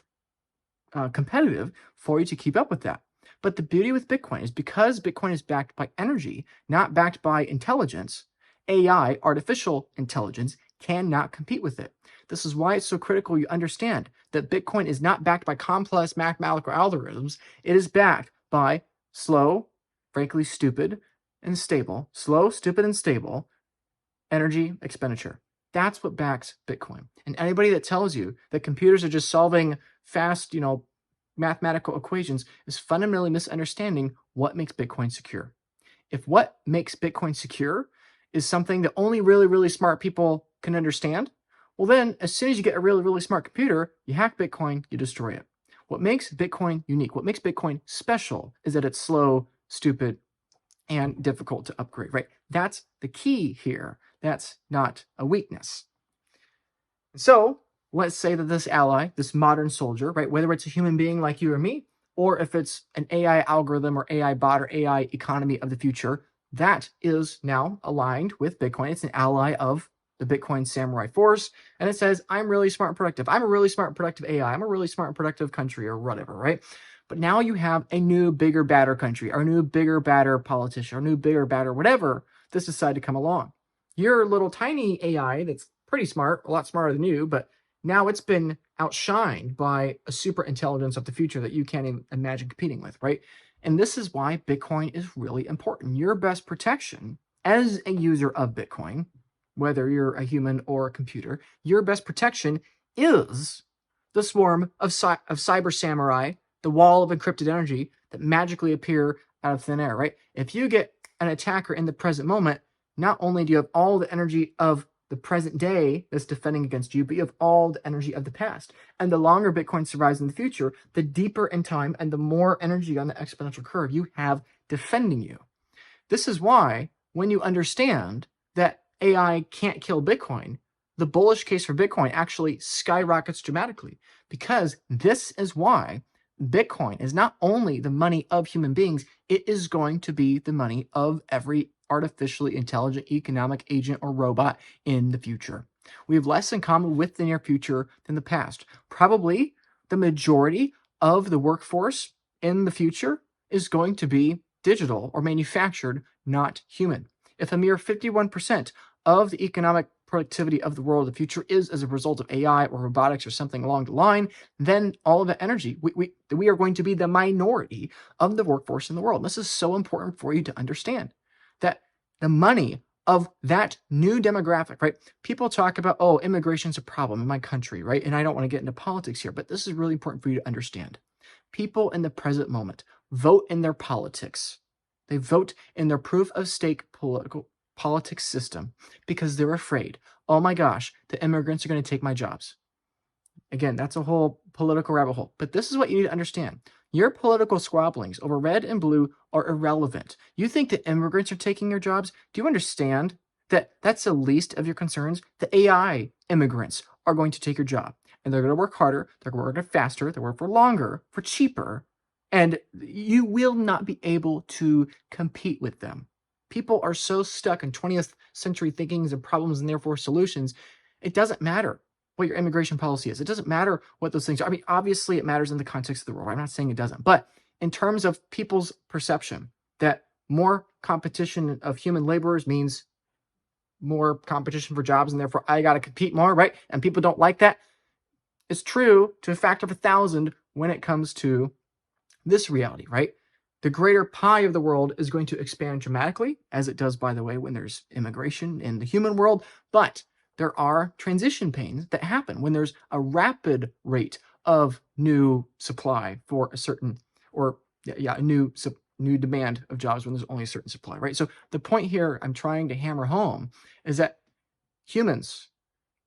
competitive for you to keep up with that. But the beauty with Bitcoin is because Bitcoin is backed by energy, not backed by intelligence, AI, artificial intelligence, cannot compete with it. This is why it's so critical you understand that Bitcoin is not backed by complex mathematical algorithms. It is backed by slow, frankly stupid, and stable, slow, stupid, and stable energy expenditure. That's what backs Bitcoin. And anybody that tells you that computers are just solving fast, mathematical equations is fundamentally misunderstanding what makes Bitcoin secure. If what makes Bitcoin secure is something that only really, really smart people can understand, well then, as soon as you get a really, really smart computer, you hack Bitcoin, you destroy it. What makes Bitcoin unique, what makes Bitcoin special is that it's slow, stupid, and difficult to upgrade, right? That's the key here. That's not a weakness. So let's say that this ally, this modern soldier, right, whether it's a human being like you or me, or if it's an AI algorithm or AI bot or AI economy of the future, that is now aligned with Bitcoin. It's an ally of the Bitcoin Samurai Force, and it says, I'm really smart and productive. I'm a really smart and productive AI. I'm a really smart and productive country or whatever, right? But now you have a new, bigger, badder country, or a new, bigger, badder politician, or a new, bigger, badder whatever that's decided to come along. Your little tiny AI that's pretty smart, a lot smarter than you, but now it's been outshined by a super intelligence of the future that you can't even imagine competing with, right? And this is why Bitcoin is really important. Your best protection as a user of Bitcoin, whether you're a human or a computer, your best protection is the swarm of cyber samurai, the wall of encrypted energy that magically appear out of thin air, right? If you get an attacker in the present moment, not only do you have all the energy of the present day that's defending against you, but you have all the energy of the past. And the longer Bitcoin survives in the future, the deeper in time and the more energy on the exponential curve you have defending you. This is why when you understand that AI can't kill Bitcoin, the bullish case for Bitcoin actually skyrockets dramatically, because this is why Bitcoin is not only the money of human beings, it is going to be the money of every artificially intelligent economic agent or robot in the future. We have less in common with the near future than the past. Probably the majority of the workforce in the future is going to be digital or manufactured, not human. If a mere 51% of the economic productivity of the world of the future is as a result of AI or robotics or something along the line, then all of that energy, we are going to be the minority of the workforce in the world. And this is so important for you to understand that the money of that new demographic, right? People talk about, oh, immigration's a problem in my country, right? And I don't want to get into politics here, but this is really important for you to understand. People in the present moment vote in their politics. They vote in their proof of stake politics system because they're afraid, oh my gosh, the immigrants are going to take my jobs. Again, that's a whole political rabbit hole. But this is what you need to understand. Your political squabblings over red and blue are irrelevant. You think that immigrants are taking your jobs? Do you understand that that's the least of your concerns? The AI immigrants are going to take your job, and they're going to work harder, they're going to work faster, they'll work for longer, for cheaper, and you will not be able to compete with them. People are so stuck in 20th century thinkings and problems and therefore solutions. It doesn't matter what your immigration policy is. It doesn't matter what those things are. I mean, obviously it matters in the context of the world. I'm not saying it doesn't, but in terms of people's perception that more competition of human laborers means more competition for jobs and therefore I got to compete more, right? And people don't like that. It's true to a factor of 1,000 when it comes to this reality, right? The greater pie of the world is going to expand dramatically, as it does, by the way, when there's immigration in the human world, but there are transition pains that happen when there's a rapid rate of new supply for a certain, or a new demand of jobs when there's only a certain supply, right? So the point here I'm trying to hammer home is that humans,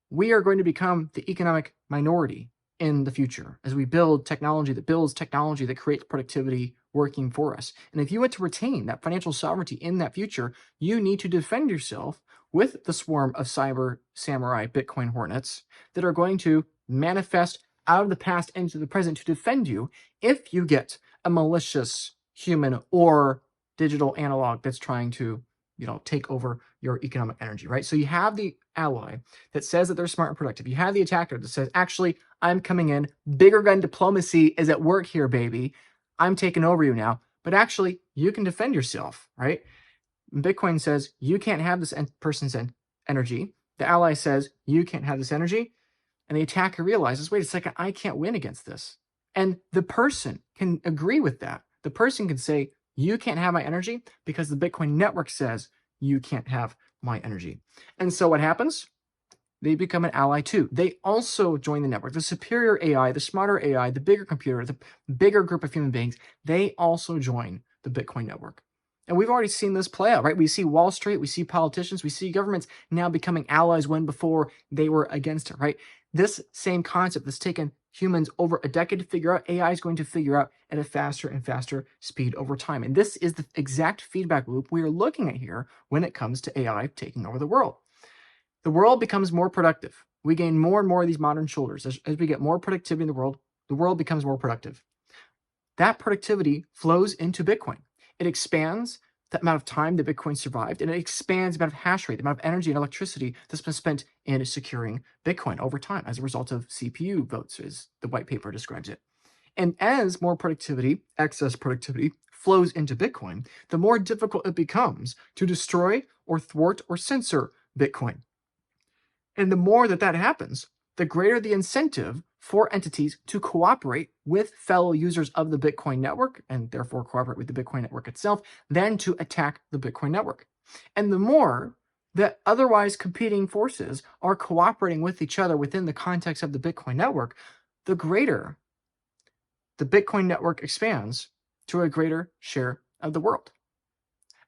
we are going to become the economic minority in the future as we build technology that builds technology that creates productivity working for us. And if you want to retain that financial sovereignty in that future, you need to defend yourself with the swarm of cyber samurai Bitcoin hornets that are going to manifest out of the past into the present to defend you if you get a malicious human or digital analog that's trying to, take over your economic energy, right? So you have the ally that says that they're smart and productive. You have the attacker that says, actually, I'm coming in. Bigger gun diplomacy is at work here, baby. I'm taking over you now. But actually, you can defend yourself, right? Bitcoin says you can't have this person's energy. The ally says you can't have this energy. And the attacker realizes, wait a second, I can't win against this. And the person can agree with that. The person can say, you can't have my energy because the Bitcoin network says you can't have my energy. And so what happens? They become an ally too. They also join the network. The superior AI, the smarter AI, the bigger computer, the bigger group of human beings, they also join the Bitcoin network. And we've already seen this play out, right? We see Wall Street, we see politicians, we see governments now becoming allies when before they were against it, right? This same concept that's taken humans over a decade to figure out, AI is going to figure out at a faster and faster speed over time. And this is the exact feedback loop we are looking at here when it comes to AI taking over the world. The world becomes more productive. We gain more and more of these modern shoulders. As we get more productivity in the world becomes more productive. That productivity flows into Bitcoin. It expands the amount of time that Bitcoin survived, and it expands the amount of hash rate, the amount of energy and electricity that's been spent in securing Bitcoin over time as a result of CPU votes, as the white paper describes it. And as more productivity, excess productivity, flows into Bitcoin, the more difficult it becomes to destroy or thwart or censor Bitcoin. And the more that happens, the greater the incentive for entities to cooperate with fellow users of the Bitcoin network, and therefore cooperate with the Bitcoin network itself, than to attack the Bitcoin network. And the more that otherwise competing forces are cooperating with each other within the context of the Bitcoin network, the greater the Bitcoin network expands to a greater share of the world.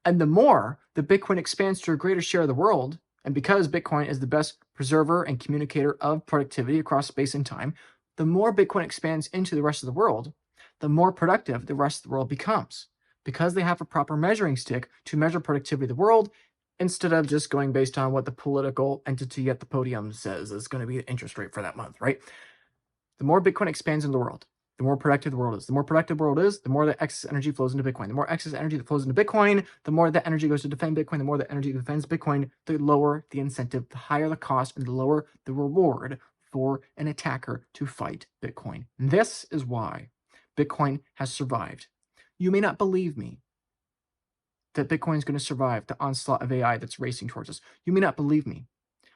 And the more the Bitcoin expands to a greater share of the world, and because Bitcoin is the best preserver and communicator of productivity across space and time, the more Bitcoin expands into the rest of the world, the more productive the rest of the world becomes, because they have a proper measuring stick to measure productivity of the world, instead of just going based on what the political entity at the podium says is going to be the interest rate for that month, right? The more Bitcoin expands in the world, the more productive the world is. The more productive the world is, the more the excess energy flows into Bitcoin. The more excess energy that flows into Bitcoin, the more that energy goes to defend Bitcoin. The more that energy defends Bitcoin, the lower the incentive, the higher the cost, and the lower the reward for an attacker to fight Bitcoin. And this is why Bitcoin has survived. You may not believe me that Bitcoin is going to survive the onslaught of AI that's racing towards us. You may not believe me.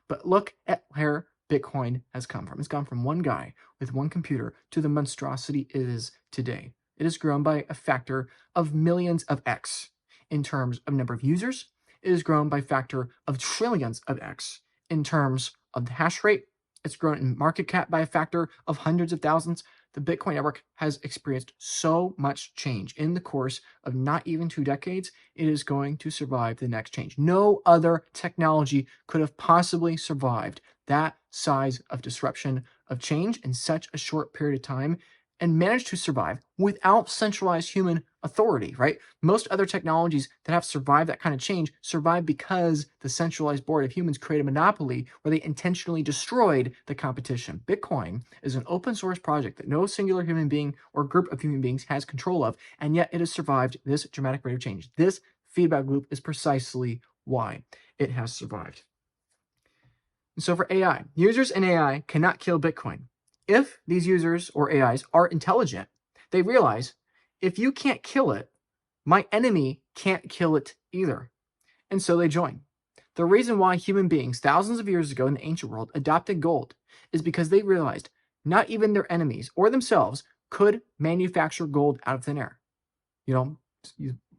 But look at where Bitcoin has come from. It's gone from one guy with one computer to the monstrosity it is today. It has grown by a factor of millions of X in terms of number of users. It has grown by a factor of trillions of X in terms of the hash rate. It's grown in market cap by a factor of hundreds of thousands. The Bitcoin network has experienced so much change in the course of not even 2 decades. It is going to survive the next change. No other technology could have possibly survived that size of disruption of change in such a short period of time and managed to survive without centralized human authority, right? Most other technologies that have survived that kind of change survive because the centralized board of humans created a monopoly where they intentionally destroyed the competition. Bitcoin is an open source project that no singular human being or group of human beings has control of, and yet it has survived this dramatic rate of change. This feedback loop is precisely why it has survived. And so for AI, users and AI cannot kill Bitcoin. If these users or AIs are intelligent, they realize if you can't kill it, my enemy can't kill it either. And so they join. The reason why human beings thousands of years ago in the ancient world adopted gold is because they realized not even their enemies or themselves could manufacture gold out of thin air.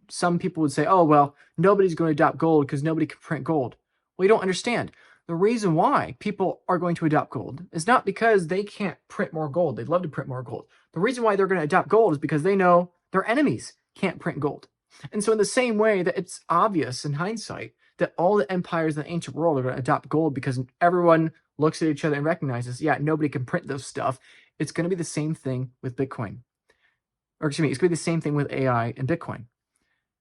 Some people would say, oh, well, nobody's going to adopt gold because nobody can print gold. Well, you don't understand. The reason why people are going to adopt gold is not because they can't print more gold. They'd love to print more gold. The reason why they're going to adopt gold is because they know their enemies can't print gold. And so in the same way that it's obvious in hindsight that all the empires in the ancient world are going to adopt gold because everyone looks at each other and recognizes, yeah, nobody can print this stuff, it's going to be the same thing with Bitcoin. Or excuse me, it's going to be the same thing with AI and Bitcoin.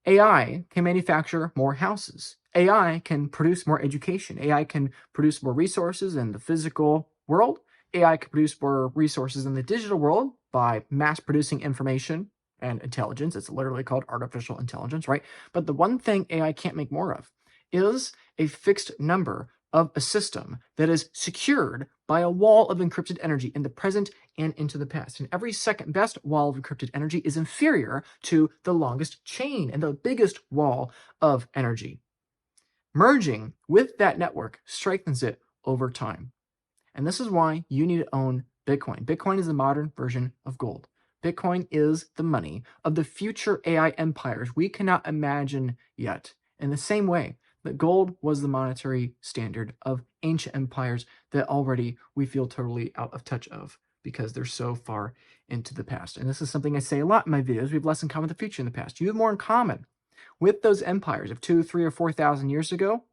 AI can manufacture more houses. AI can produce more education. AI can produce more resources in the physical world. AI can produce more resources in the digital world by mass producing information and intelligence. It's literally called artificial intelligence, right? But the one thing AI can't make more of is a fixed number of a system that is secured by a wall of encrypted energy in the present and into the past. And every second best wall of encrypted energy is inferior to the longest chain and the biggest wall of energy. Merging with that network strengthens it over time. And this is why you need to own Bitcoin. Bitcoin is the modern version of gold. Bitcoin is the money of the future AI empires we cannot imagine yet. In the same way that gold was the monetary standard of ancient empires that already we feel totally out of touch of because they're so far into the past. And this is something I say a lot in my videos. We have less in common with the future in the past. You have more in common with those empires of 2, 3, or 4,000 years ago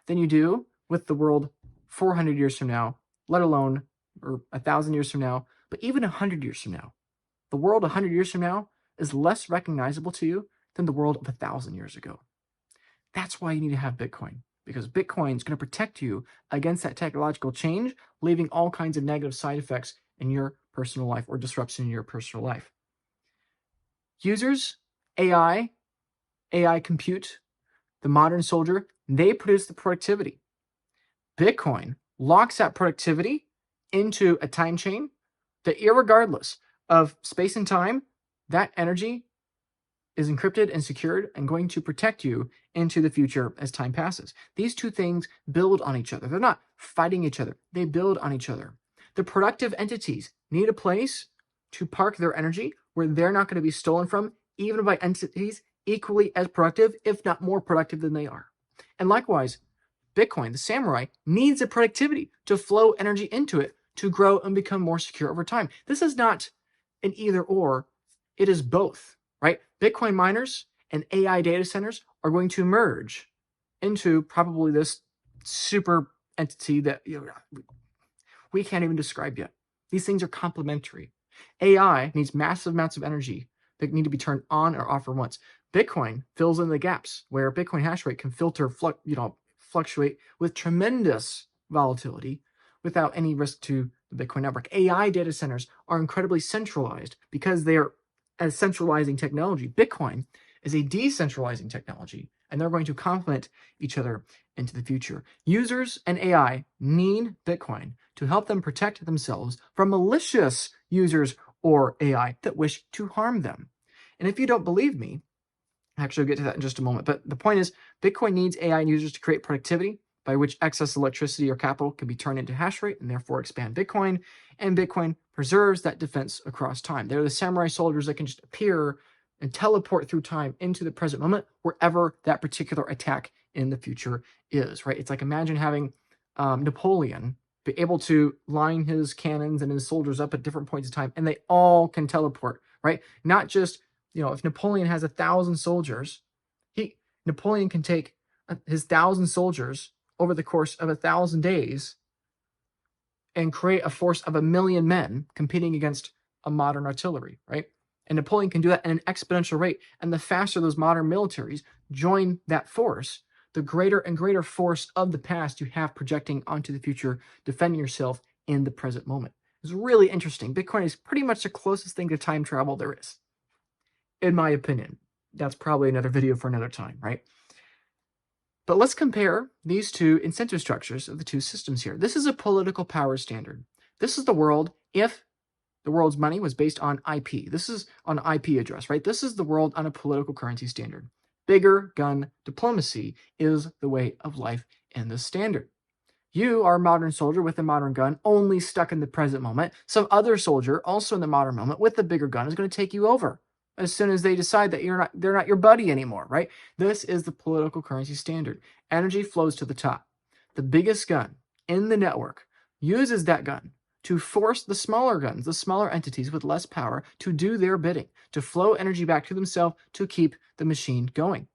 than you do with the world 400 years from now, let alone or 1,000 years from now, but even 100 years from now. The world 100 years from now is less recognizable to you than the world of 1,000 years ago. That's why you need to have Bitcoin, because Bitcoin is going to protect you against that technological change, leaving all kinds of negative side effects in your personal life or disruption in your personal life. Users, AI compute, the modern soldier, they produce the productivity. Bitcoin locks that productivity into a time chain that, irregardless of space and time, that energy is encrypted and secured and going to protect you into the future as time passes. These two things build on each other. They're not fighting each other. They build on each other. The productive entities need a place to park their energy where they're not going to be stolen from, even by entities equally as productive, if not more productive than they are. And likewise, Bitcoin, the samurai, needs a productivity to flow energy into it to grow and become more secure over time. This is not an either or, it is both, right? Bitcoin miners and AI data centers are going to merge into probably this super entity that we can't even describe yet. These things are complementary. AI needs massive amounts of energy that need to be turned on or off at once. Bitcoin fills in the gaps where Bitcoin hash rate can fluctuate with tremendous volatility without any risk to the Bitcoin network. AI data centers are incredibly centralized because they are a centralizing technology. Bitcoin is a decentralizing technology, and they're going to complement each other into the future. Users and AI need Bitcoin to help them protect themselves from malicious users or AI that wish to harm them. And if you don't believe me, actually, I'll get to that in just a moment. But the point is, Bitcoin needs AI and users to create productivity. by which excess electricity or capital can be turned into hash rate and therefore expand Bitcoin. And Bitcoin preserves that defense across time. They're the samurai soldiers that can just appear and teleport through time into the present moment, wherever that particular attack in the future is, right? It's like, imagine having Napoleon be able to line his cannons and his soldiers up at different points of time, and they all can teleport, right? Not just, if Napoleon has 1,000 soldiers, Napoleon can take his 1,000 soldiers over the course of 1,000 days and create a force of 1,000,000 men competing against a modern artillery, right? And Napoleon can do that at an exponential rate. And the faster those modern militaries join that force, the greater and greater force of the past you have projecting onto the future, defending yourself in the present moment. It's really interesting. Bitcoin is pretty much the closest thing to time travel there is, in my opinion. That's probably another video for another time, right? But let's compare these two incentive structures of the two systems here. This is a political power standard. This is the world if the world's money was based on IP. This is on IP address, right? This is the world on a political currency standard. Bigger gun diplomacy is the way of life in this standard. You are a modern soldier with a modern gun, only stuck in the present moment. Some other soldier, also in the modern moment, with a bigger gun, is going to take you over as soon as they decide that they're not your buddy anymore, right? This is the political currency standard. Energy flows to the top. The biggest gun in the network uses that gun to force the smaller guns, the smaller entities with less power, to do their bidding, to flow energy back to themselves to keep the machine going.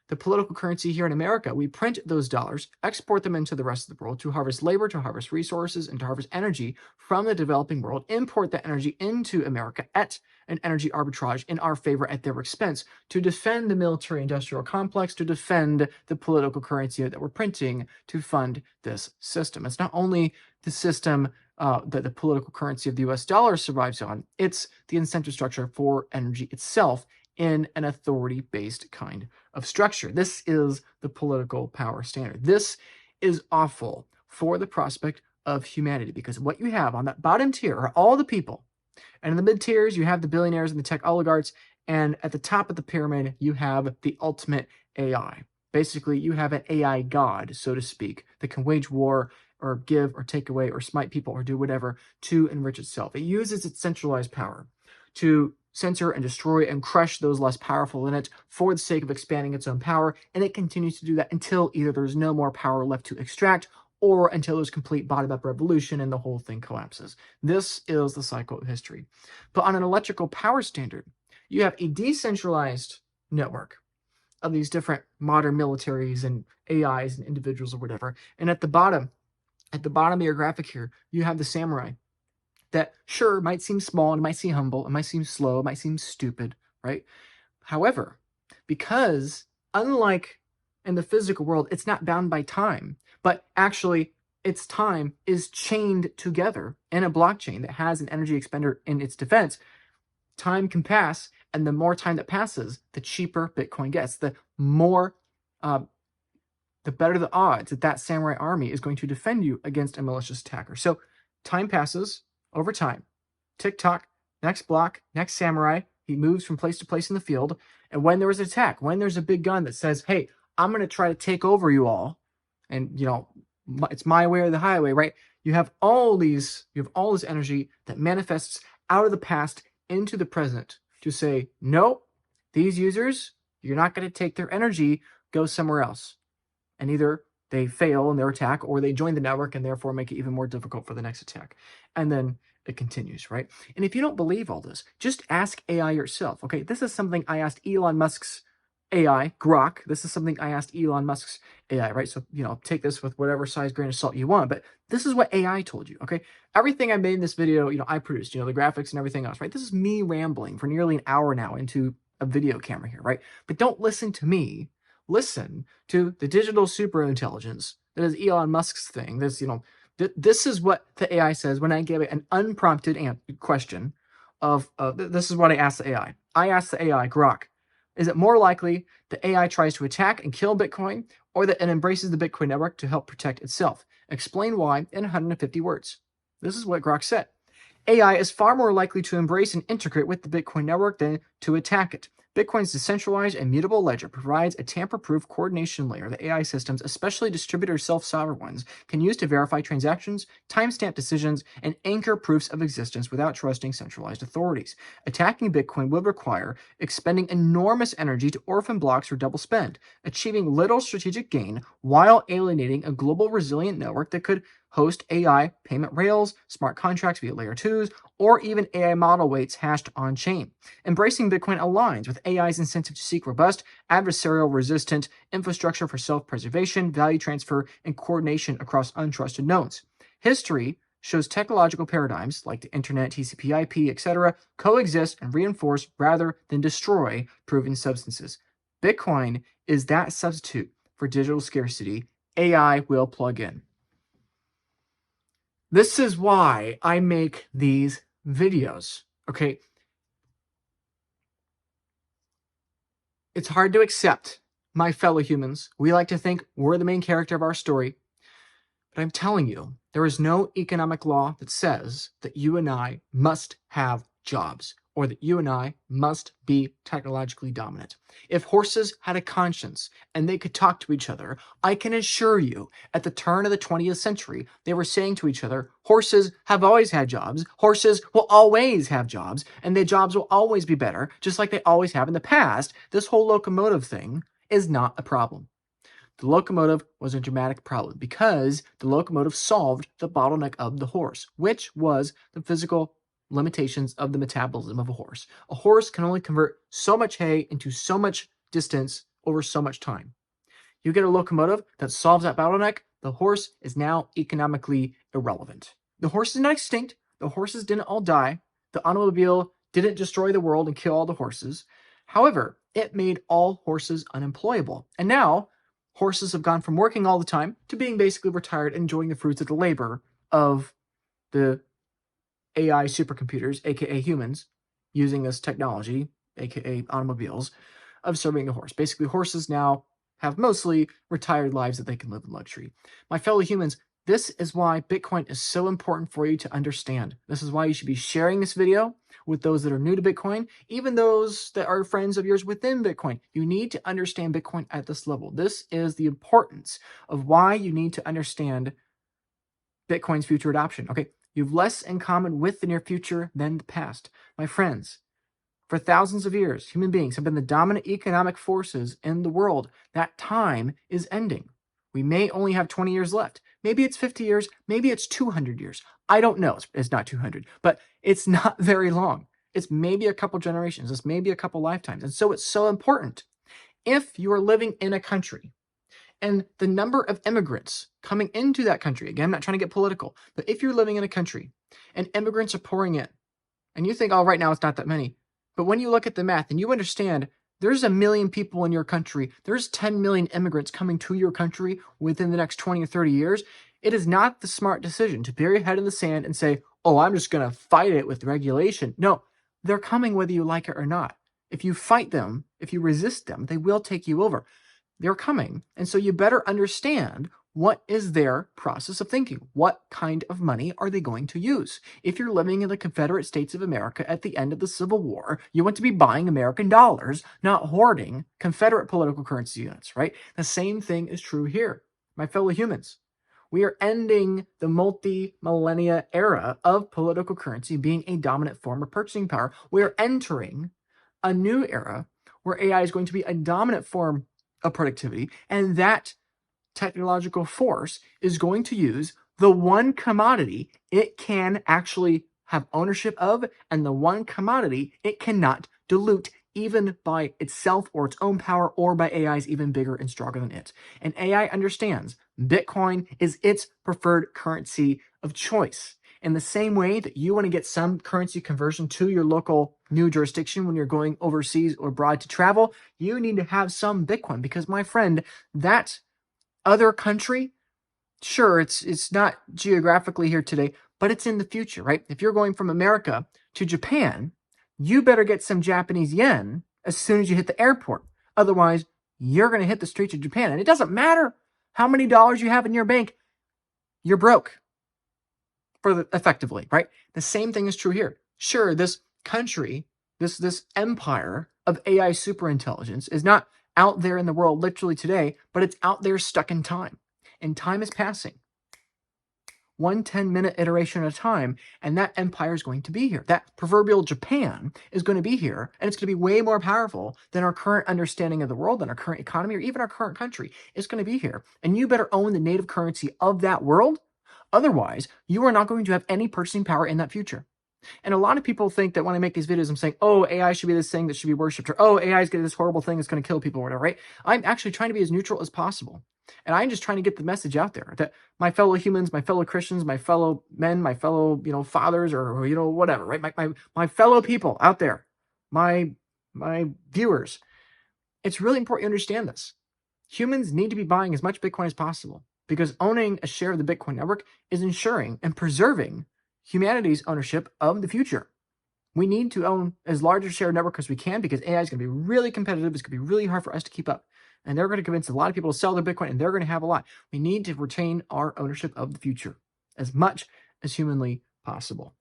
The political currency here in America, we print those dollars, export them into the rest of the world to harvest labor, to harvest resources, and to harvest energy from the developing world, import that energy into America at an energy arbitrage in our favor at their expense, to defend the military-industrial complex, to defend the political currency that we're printing to fund this system. It's not only the system that the political currency of the US dollar survives on, it's the incentive structure for energy itself in an authority-based kind of structure. This is the political power standard. This is awful for the prospect of humanity, because what you have on that bottom tier are all the people, and in the mid tiers you have the billionaires and the tech oligarchs, and at the top of the pyramid you have the ultimate AI. Basically, you have an AI god, so to speak, that can wage war or give or take away or smite people or do whatever to enrich itself. It uses its centralized power to censor and destroy and crush those less powerful in it for the sake of expanding its own power, and it continues to do that until either there's no more power left to extract or until there's complete bottom-up revolution and the whole thing collapses. This is the cycle of history. But on an electrical power standard, you have a decentralized network of these different modern militaries and AIs and individuals or whatever, and at the bottom of your graphic here, you have the samurai that, sure, might seem small, and might seem humble, it might seem slow, it might seem stupid, right? However, because unlike in the physical world, it's not bound by time, but actually its time is chained together in a blockchain that has an energy expender in its defense, time can pass, and the more time that passes, the cheaper Bitcoin gets. The better the odds that that samurai army is going to defend you against a malicious attacker. So time passes over time. Tick-tock, next block, next samurai. He moves from place to place in the field. And when there is an attack, when there's a big gun that says, hey, I'm going to try to take over you all, and, it's my way or the highway, right? You have all this energy that manifests out of the past into the present to say, no, these users, you're not going to take their energy, go somewhere else. And either they fail in their attack or they join the network and therefore make it even more difficult for the next attack. And then it continues, right? And if you don't believe all this, just ask AI yourself. Okay, this is something I asked Elon Musk's AI, Grok. This is something I asked Elon Musk's AI, right? So, take this with whatever size grain of salt you want, but this is what AI told you, okay? Everything I made in this video, I produced, the graphics and everything else, right? This is me rambling for nearly an hour now into a video camera here, right? But don't listen to me. Listen to the digital superintelligence that is Elon Musk's thing. This is what the AI says when I give it an unprompted question of, this is what I asked the AI. I asked the AI, Grok, is it more likely the AI tries to attack and kill Bitcoin, or that it embraces the Bitcoin network to help protect itself? Explain why in 150 words. This is what Grok said. AI is far more likely to embrace and integrate with the Bitcoin network than to attack it. Bitcoin's decentralized and mutable ledger provides a tamper-proof coordination layer that AI systems, especially distributed self-sovereign ones, can use to verify transactions, timestamp decisions, and anchor proofs of existence without trusting centralized authorities. Attacking Bitcoin would require expending enormous energy to orphan blocks or double spend, achieving little strategic gain while alienating a global resilient network that could host AI payment rails, smart contracts via layer 2s, or even AI model weights hashed on-chain. Embracing Bitcoin aligns with AI's incentive to seek robust, adversarial resistant infrastructure for self-preservation, value transfer, and coordination across untrusted nodes. History shows technological paradigms like the internet, TCP/IP, etc., coexist and reinforce rather than destroy proven substances. Bitcoin is that substitute for digital scarcity AI will plug in. This is why I make these videos, okay? It's hard to accept, my fellow humans. We like to think we're the main character of our story. But I'm telling you, there is no economic law that says that you and I must have jobs or that you and I must be technologically dominant. If horses had a conscience and they could talk to each other, I can assure you, at the turn of the 20th century, they were saying to each other, horses have always had jobs, horses will always have jobs, and their jobs will always be better, just like they always have in the past. This whole locomotive thing is not a problem. The locomotive was a dramatic problem because the locomotive solved the bottleneck of the horse, which was the physical limitations of the metabolism of a horse. A horse can only convert so much hay into so much distance over so much time. You get a locomotive that solves that bottleneck, the horse is now economically irrelevant. The horse is not extinct. The horses didn't all die. The automobile didn't destroy the world and kill all the horses. However, it made all horses unemployable. And now, horses have gone from working all the time to being basically retired and enjoying the fruits of the labor of the AI supercomputers, aka humans, using this technology, aka automobiles, of serving the horse. Basically, horses now have mostly retired lives that they can live in luxury. My fellow humans, this is why Bitcoin is so important for you to understand. This is why you should be sharing this video with those that are new to Bitcoin, even those that are friends of yours within Bitcoin. You need to understand Bitcoin at this level. This is the importance of why you need to understand Bitcoin's future adoption. Okay, you have less in common with the near future than the past. My friends, for thousands of years, human beings have been the dominant economic forces in the world. That time is ending. We may only have 20 years left. Maybe it's 50 years. Maybe it's 200 years. I don't know. It's not 200, but it's not very long. It's maybe a couple generations. It's maybe a couple lifetimes. And so it's so important. If you are living in a country and the number of immigrants coming into that country, again, I'm not trying to get political, but if you're living in a country and immigrants are pouring in and you think, oh, right now it's not that many. But when you look at the math and you understand there's 1 million people in your country, there's 10 million immigrants coming to your country within the next 20 or 30 years, it is not the smart decision to bury your head in the sand and say, oh, I'm just going to fight it with regulation. No, they're coming whether you like it or not. If you fight them, if you resist them, they will take you over. They're coming. And so you better understand what is their process of thinking. What kind of money are they going to use? If you're living in the Confederate States of America at the end of the Civil War, you want to be buying American dollars, not hoarding Confederate political currency units, right? The same thing is true here, my fellow humans. We are ending the multi-millennia era of political currency being a dominant form of purchasing power. We are entering a new era where AI is going to be a dominant form of productivity, and that technological force is going to use the one commodity it can actually have ownership of and the one commodity it cannot dilute even by itself or its own power or by AIs even bigger and stronger than it. And AI understands Bitcoin is its preferred currency of choice. In the same way that you want to get some currency conversion to your local new jurisdiction when you're going overseas or abroad to travel, you need to have some Bitcoin because, my friend, that other country, sure, it's not geographically here today, but it's in the future, right? If you're going from America to Japan, you better get some Japanese yen as soon as you hit the airport. Otherwise, you're going to hit the streets of Japan. And it doesn't matter how many dollars you have in your bank, you're broke effectively, right? The same thing is true here. Sure, this country, this empire of AI superintelligence is not out there in the world literally today, but it's out there stuck in time. And time is passing. 1 10-minute iteration at a time, and that empire is going to be here. That proverbial Japan is going to be here, and it's going to be way more powerful than our current understanding of the world, than our current economy, or even our current country. It's going to be here. And you better own the native currency of that world. Otherwise, you are not going to have any purchasing power in that future. And a lot of people think that when I make these videos, I'm saying, oh, AI should be this thing that should be worshipped, or oh, AI is going to be this horrible thing that's going to kill people, or whatever, right? I'm actually trying to be as neutral as possible. And I'm just trying to get the message out there that my fellow humans, my fellow Christians, my fellow men, my fellow, fathers, or, whatever, right? My fellow people out there, my viewers, it's really important you understand this. Humans need to be buying as much Bitcoin as possible, because owning a share of the Bitcoin network is ensuring and preserving humanity's ownership of the future. We need to own as large a share of network as we can, because AI is going to be really competitive. It's going to be really hard for us to keep up. And they're going to convince a lot of people to sell their Bitcoin, and they're going to have a lot. We need to retain our ownership of the future as much as humanly possible.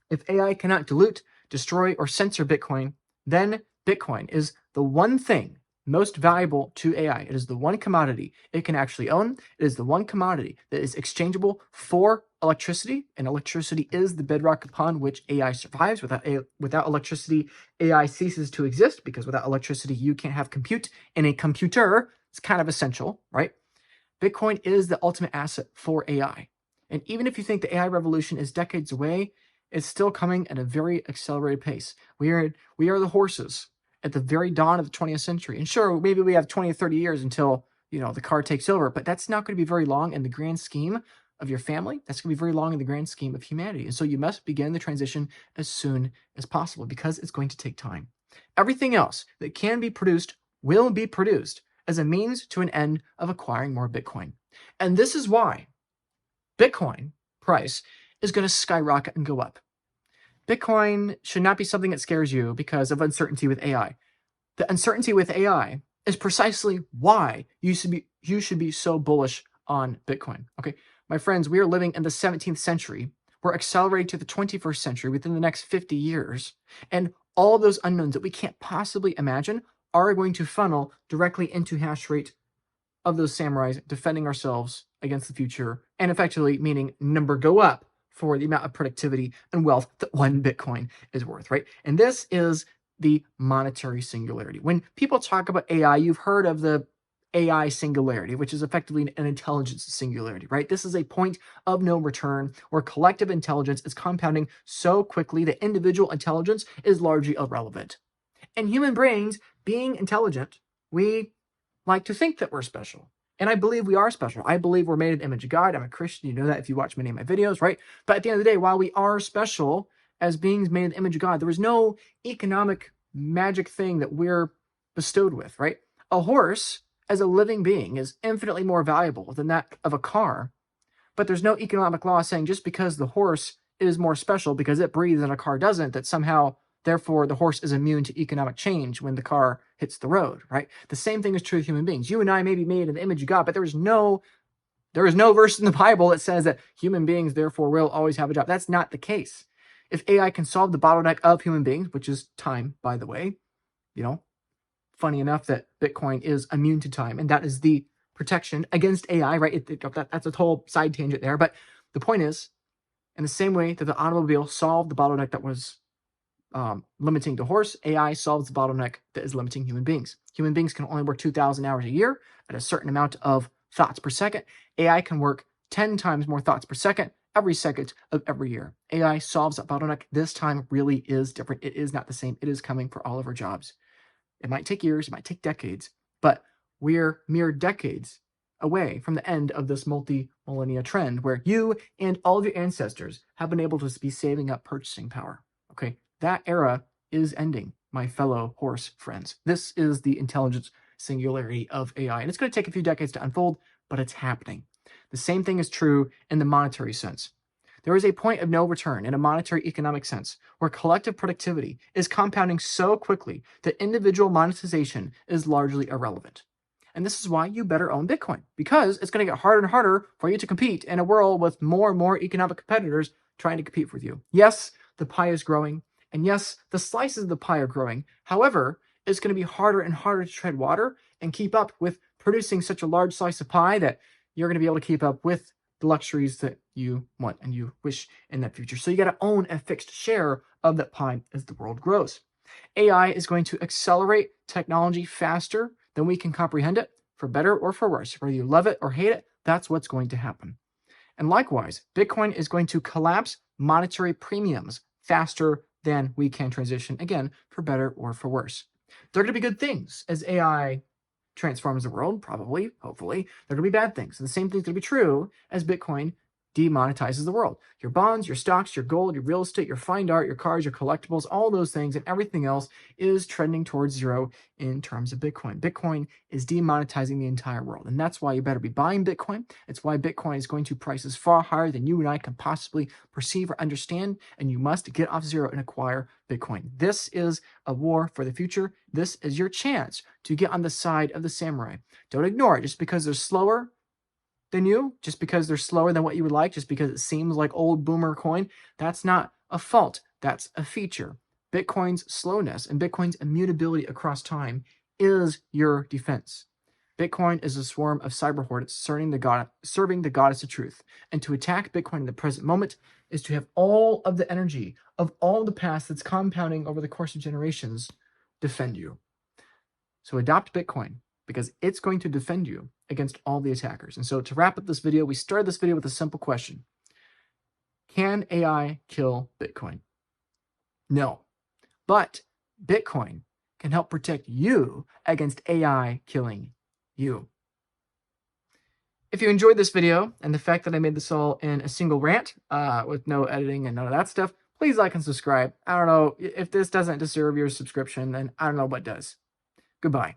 If AI cannot dilute, destroy, or censor Bitcoin, then Bitcoin is the one thing most valuable to AI. It is the one commodity it can actually own. It is the one commodity that is exchangeable for electricity, and electricity is the bedrock upon which AI survives. Without electricity, AI ceases to exist, because without electricity, you can't have compute, and a computer is kind of essential, right? Bitcoin is the ultimate asset for AI. And even if you think the AI revolution is decades away, it's still coming at a very accelerated pace. We are the horses at the very dawn of the 20th century. And sure, maybe we have 20 or 30 years until, the car takes over, but that's not going to be very long in the grand scheme of your family. That's going to be very long in the grand scheme of humanity. And so you must begin the transition as soon as possible, because it's going to take time. Everything else that can be produced will be produced as a means to an end of acquiring more Bitcoin. And this is why Bitcoin price is going to skyrocket and go up. Bitcoin should not be something that scares you because of uncertainty with AI. The uncertainty with AI is precisely why you should be so bullish on Bitcoin. Okay, my friends, we are living in the 17th century. We're accelerating to the 21st century within the next 50 years. And all those unknowns that we can't possibly imagine are going to funnel directly into hash rate of those samurais defending ourselves against the future, and effectively meaning number go up for the amount of productivity and wealth that one Bitcoin is worth, right? And this is the monetary singularity. When people talk about AI, you've heard of the AI singularity, which is effectively an intelligence singularity, right? This is a point of no return where collective intelligence is compounding so quickly that individual intelligence is largely irrelevant. And human brains, being intelligent, we like to think that we're special. And I believe we are special. I believe we're made in the image of God. I'm a Christian. You know that if you watch many of my videos, right? But at the end of the day, while we are special as beings made in the image of God, there is no economic magic thing that we're bestowed with, right? A horse, as a living being, is infinitely more valuable than that of a car. But there's no economic law saying just because the horse is more special because it breathes and a car doesn't, that somehow, therefore, the horse is immune to economic change when the car hits the road, right? The same thing is true of human beings. You and I may be made in the image of God, but there is no verse in the Bible that says that human beings, therefore, will always have a job. That's not the case. If AI can solve the bottleneck of human beings, which is time, by the way, funny enough that Bitcoin is immune to time, and that is the protection against AI, right? That's a whole side tangent there. But the point is, in the same way that the automobile solved the bottleneck that was limiting the horse, AI solves the bottleneck that is limiting human beings. Human beings can only work 2,000 hours a year at a certain amount of thoughts per second. AI can work 10 times more thoughts per second every second of every year. AI solves that bottleneck. This time really is different. It is not the same. It is coming for all of our jobs. It might take years, it might take decades, but we're mere decades away from the end of this multi-millennia trend where you and all of your ancestors have been able to be saving up purchasing power. Okay, that era is ending, my fellow horse friends. This is the intelligence singularity of AI, and it's going to take a few decades to unfold, but it's happening. The same thing is true in the monetary sense. There is a point of no return in a monetary economic sense where collective productivity is compounding so quickly that individual monetization is largely irrelevant. And this is why you better own Bitcoin, because it's going to get harder and harder for you to compete in a world with more and more economic competitors trying to compete with you. Yes, the pie is growing, and yes, the slices of the pie are growing. However, it's going to be harder and harder to tread water and keep up with producing such a large slice of pie that you're going to be able to keep up with the luxuries that you want and you wish in that future. So you got to own a fixed share of that pie as the world grows. AI is going to accelerate technology faster than we can comprehend it, for better or for worse. Whether you love it or hate it, that's what's going to happen. And likewise, Bitcoin is going to collapse monetary premiums faster than we can transition, again, for better or for worse. There are going to be good things as AI transforms the world, probably, hopefully. There are going to be bad things. And the same thing's going to be true as Bitcoin demonetizes the world. Your bonds, your stocks, your gold, your real estate, your fine art, your cars, your collectibles, all those things and everything else is trending towards zero in terms of Bitcoin. Bitcoin is demonetizing the entire world. And that's why you better be buying Bitcoin. It's why Bitcoin is going to prices far higher than you and I can possibly perceive or understand. And you must get off zero and acquire Bitcoin. This is a war for the future. This is your chance to get on the side of the samurai. Don't ignore it just because they're slower than you, just because they're slower than what you would like, just because it seems like old boomer coin. That's not a fault. That's a feature. Bitcoin's slowness and Bitcoin's immutability across time is your defense. Bitcoin is a swarm of cyber hornets serving the goddess of truth. And to attack Bitcoin in the present moment is to have all of the energy of all the past that's compounding over the course of generations defend you. So adopt Bitcoin, because it's going to defend you against all the attackers. And so to wrap up this video, we started this video with a simple question. Can AI kill Bitcoin? No. But Bitcoin can help protect you against AI killing you. If you enjoyed this video and the fact that I made this all in a single rant with no editing and none of that stuff, please like and subscribe. I don't know, if this doesn't deserve your subscription, then I don't know what does. Goodbye.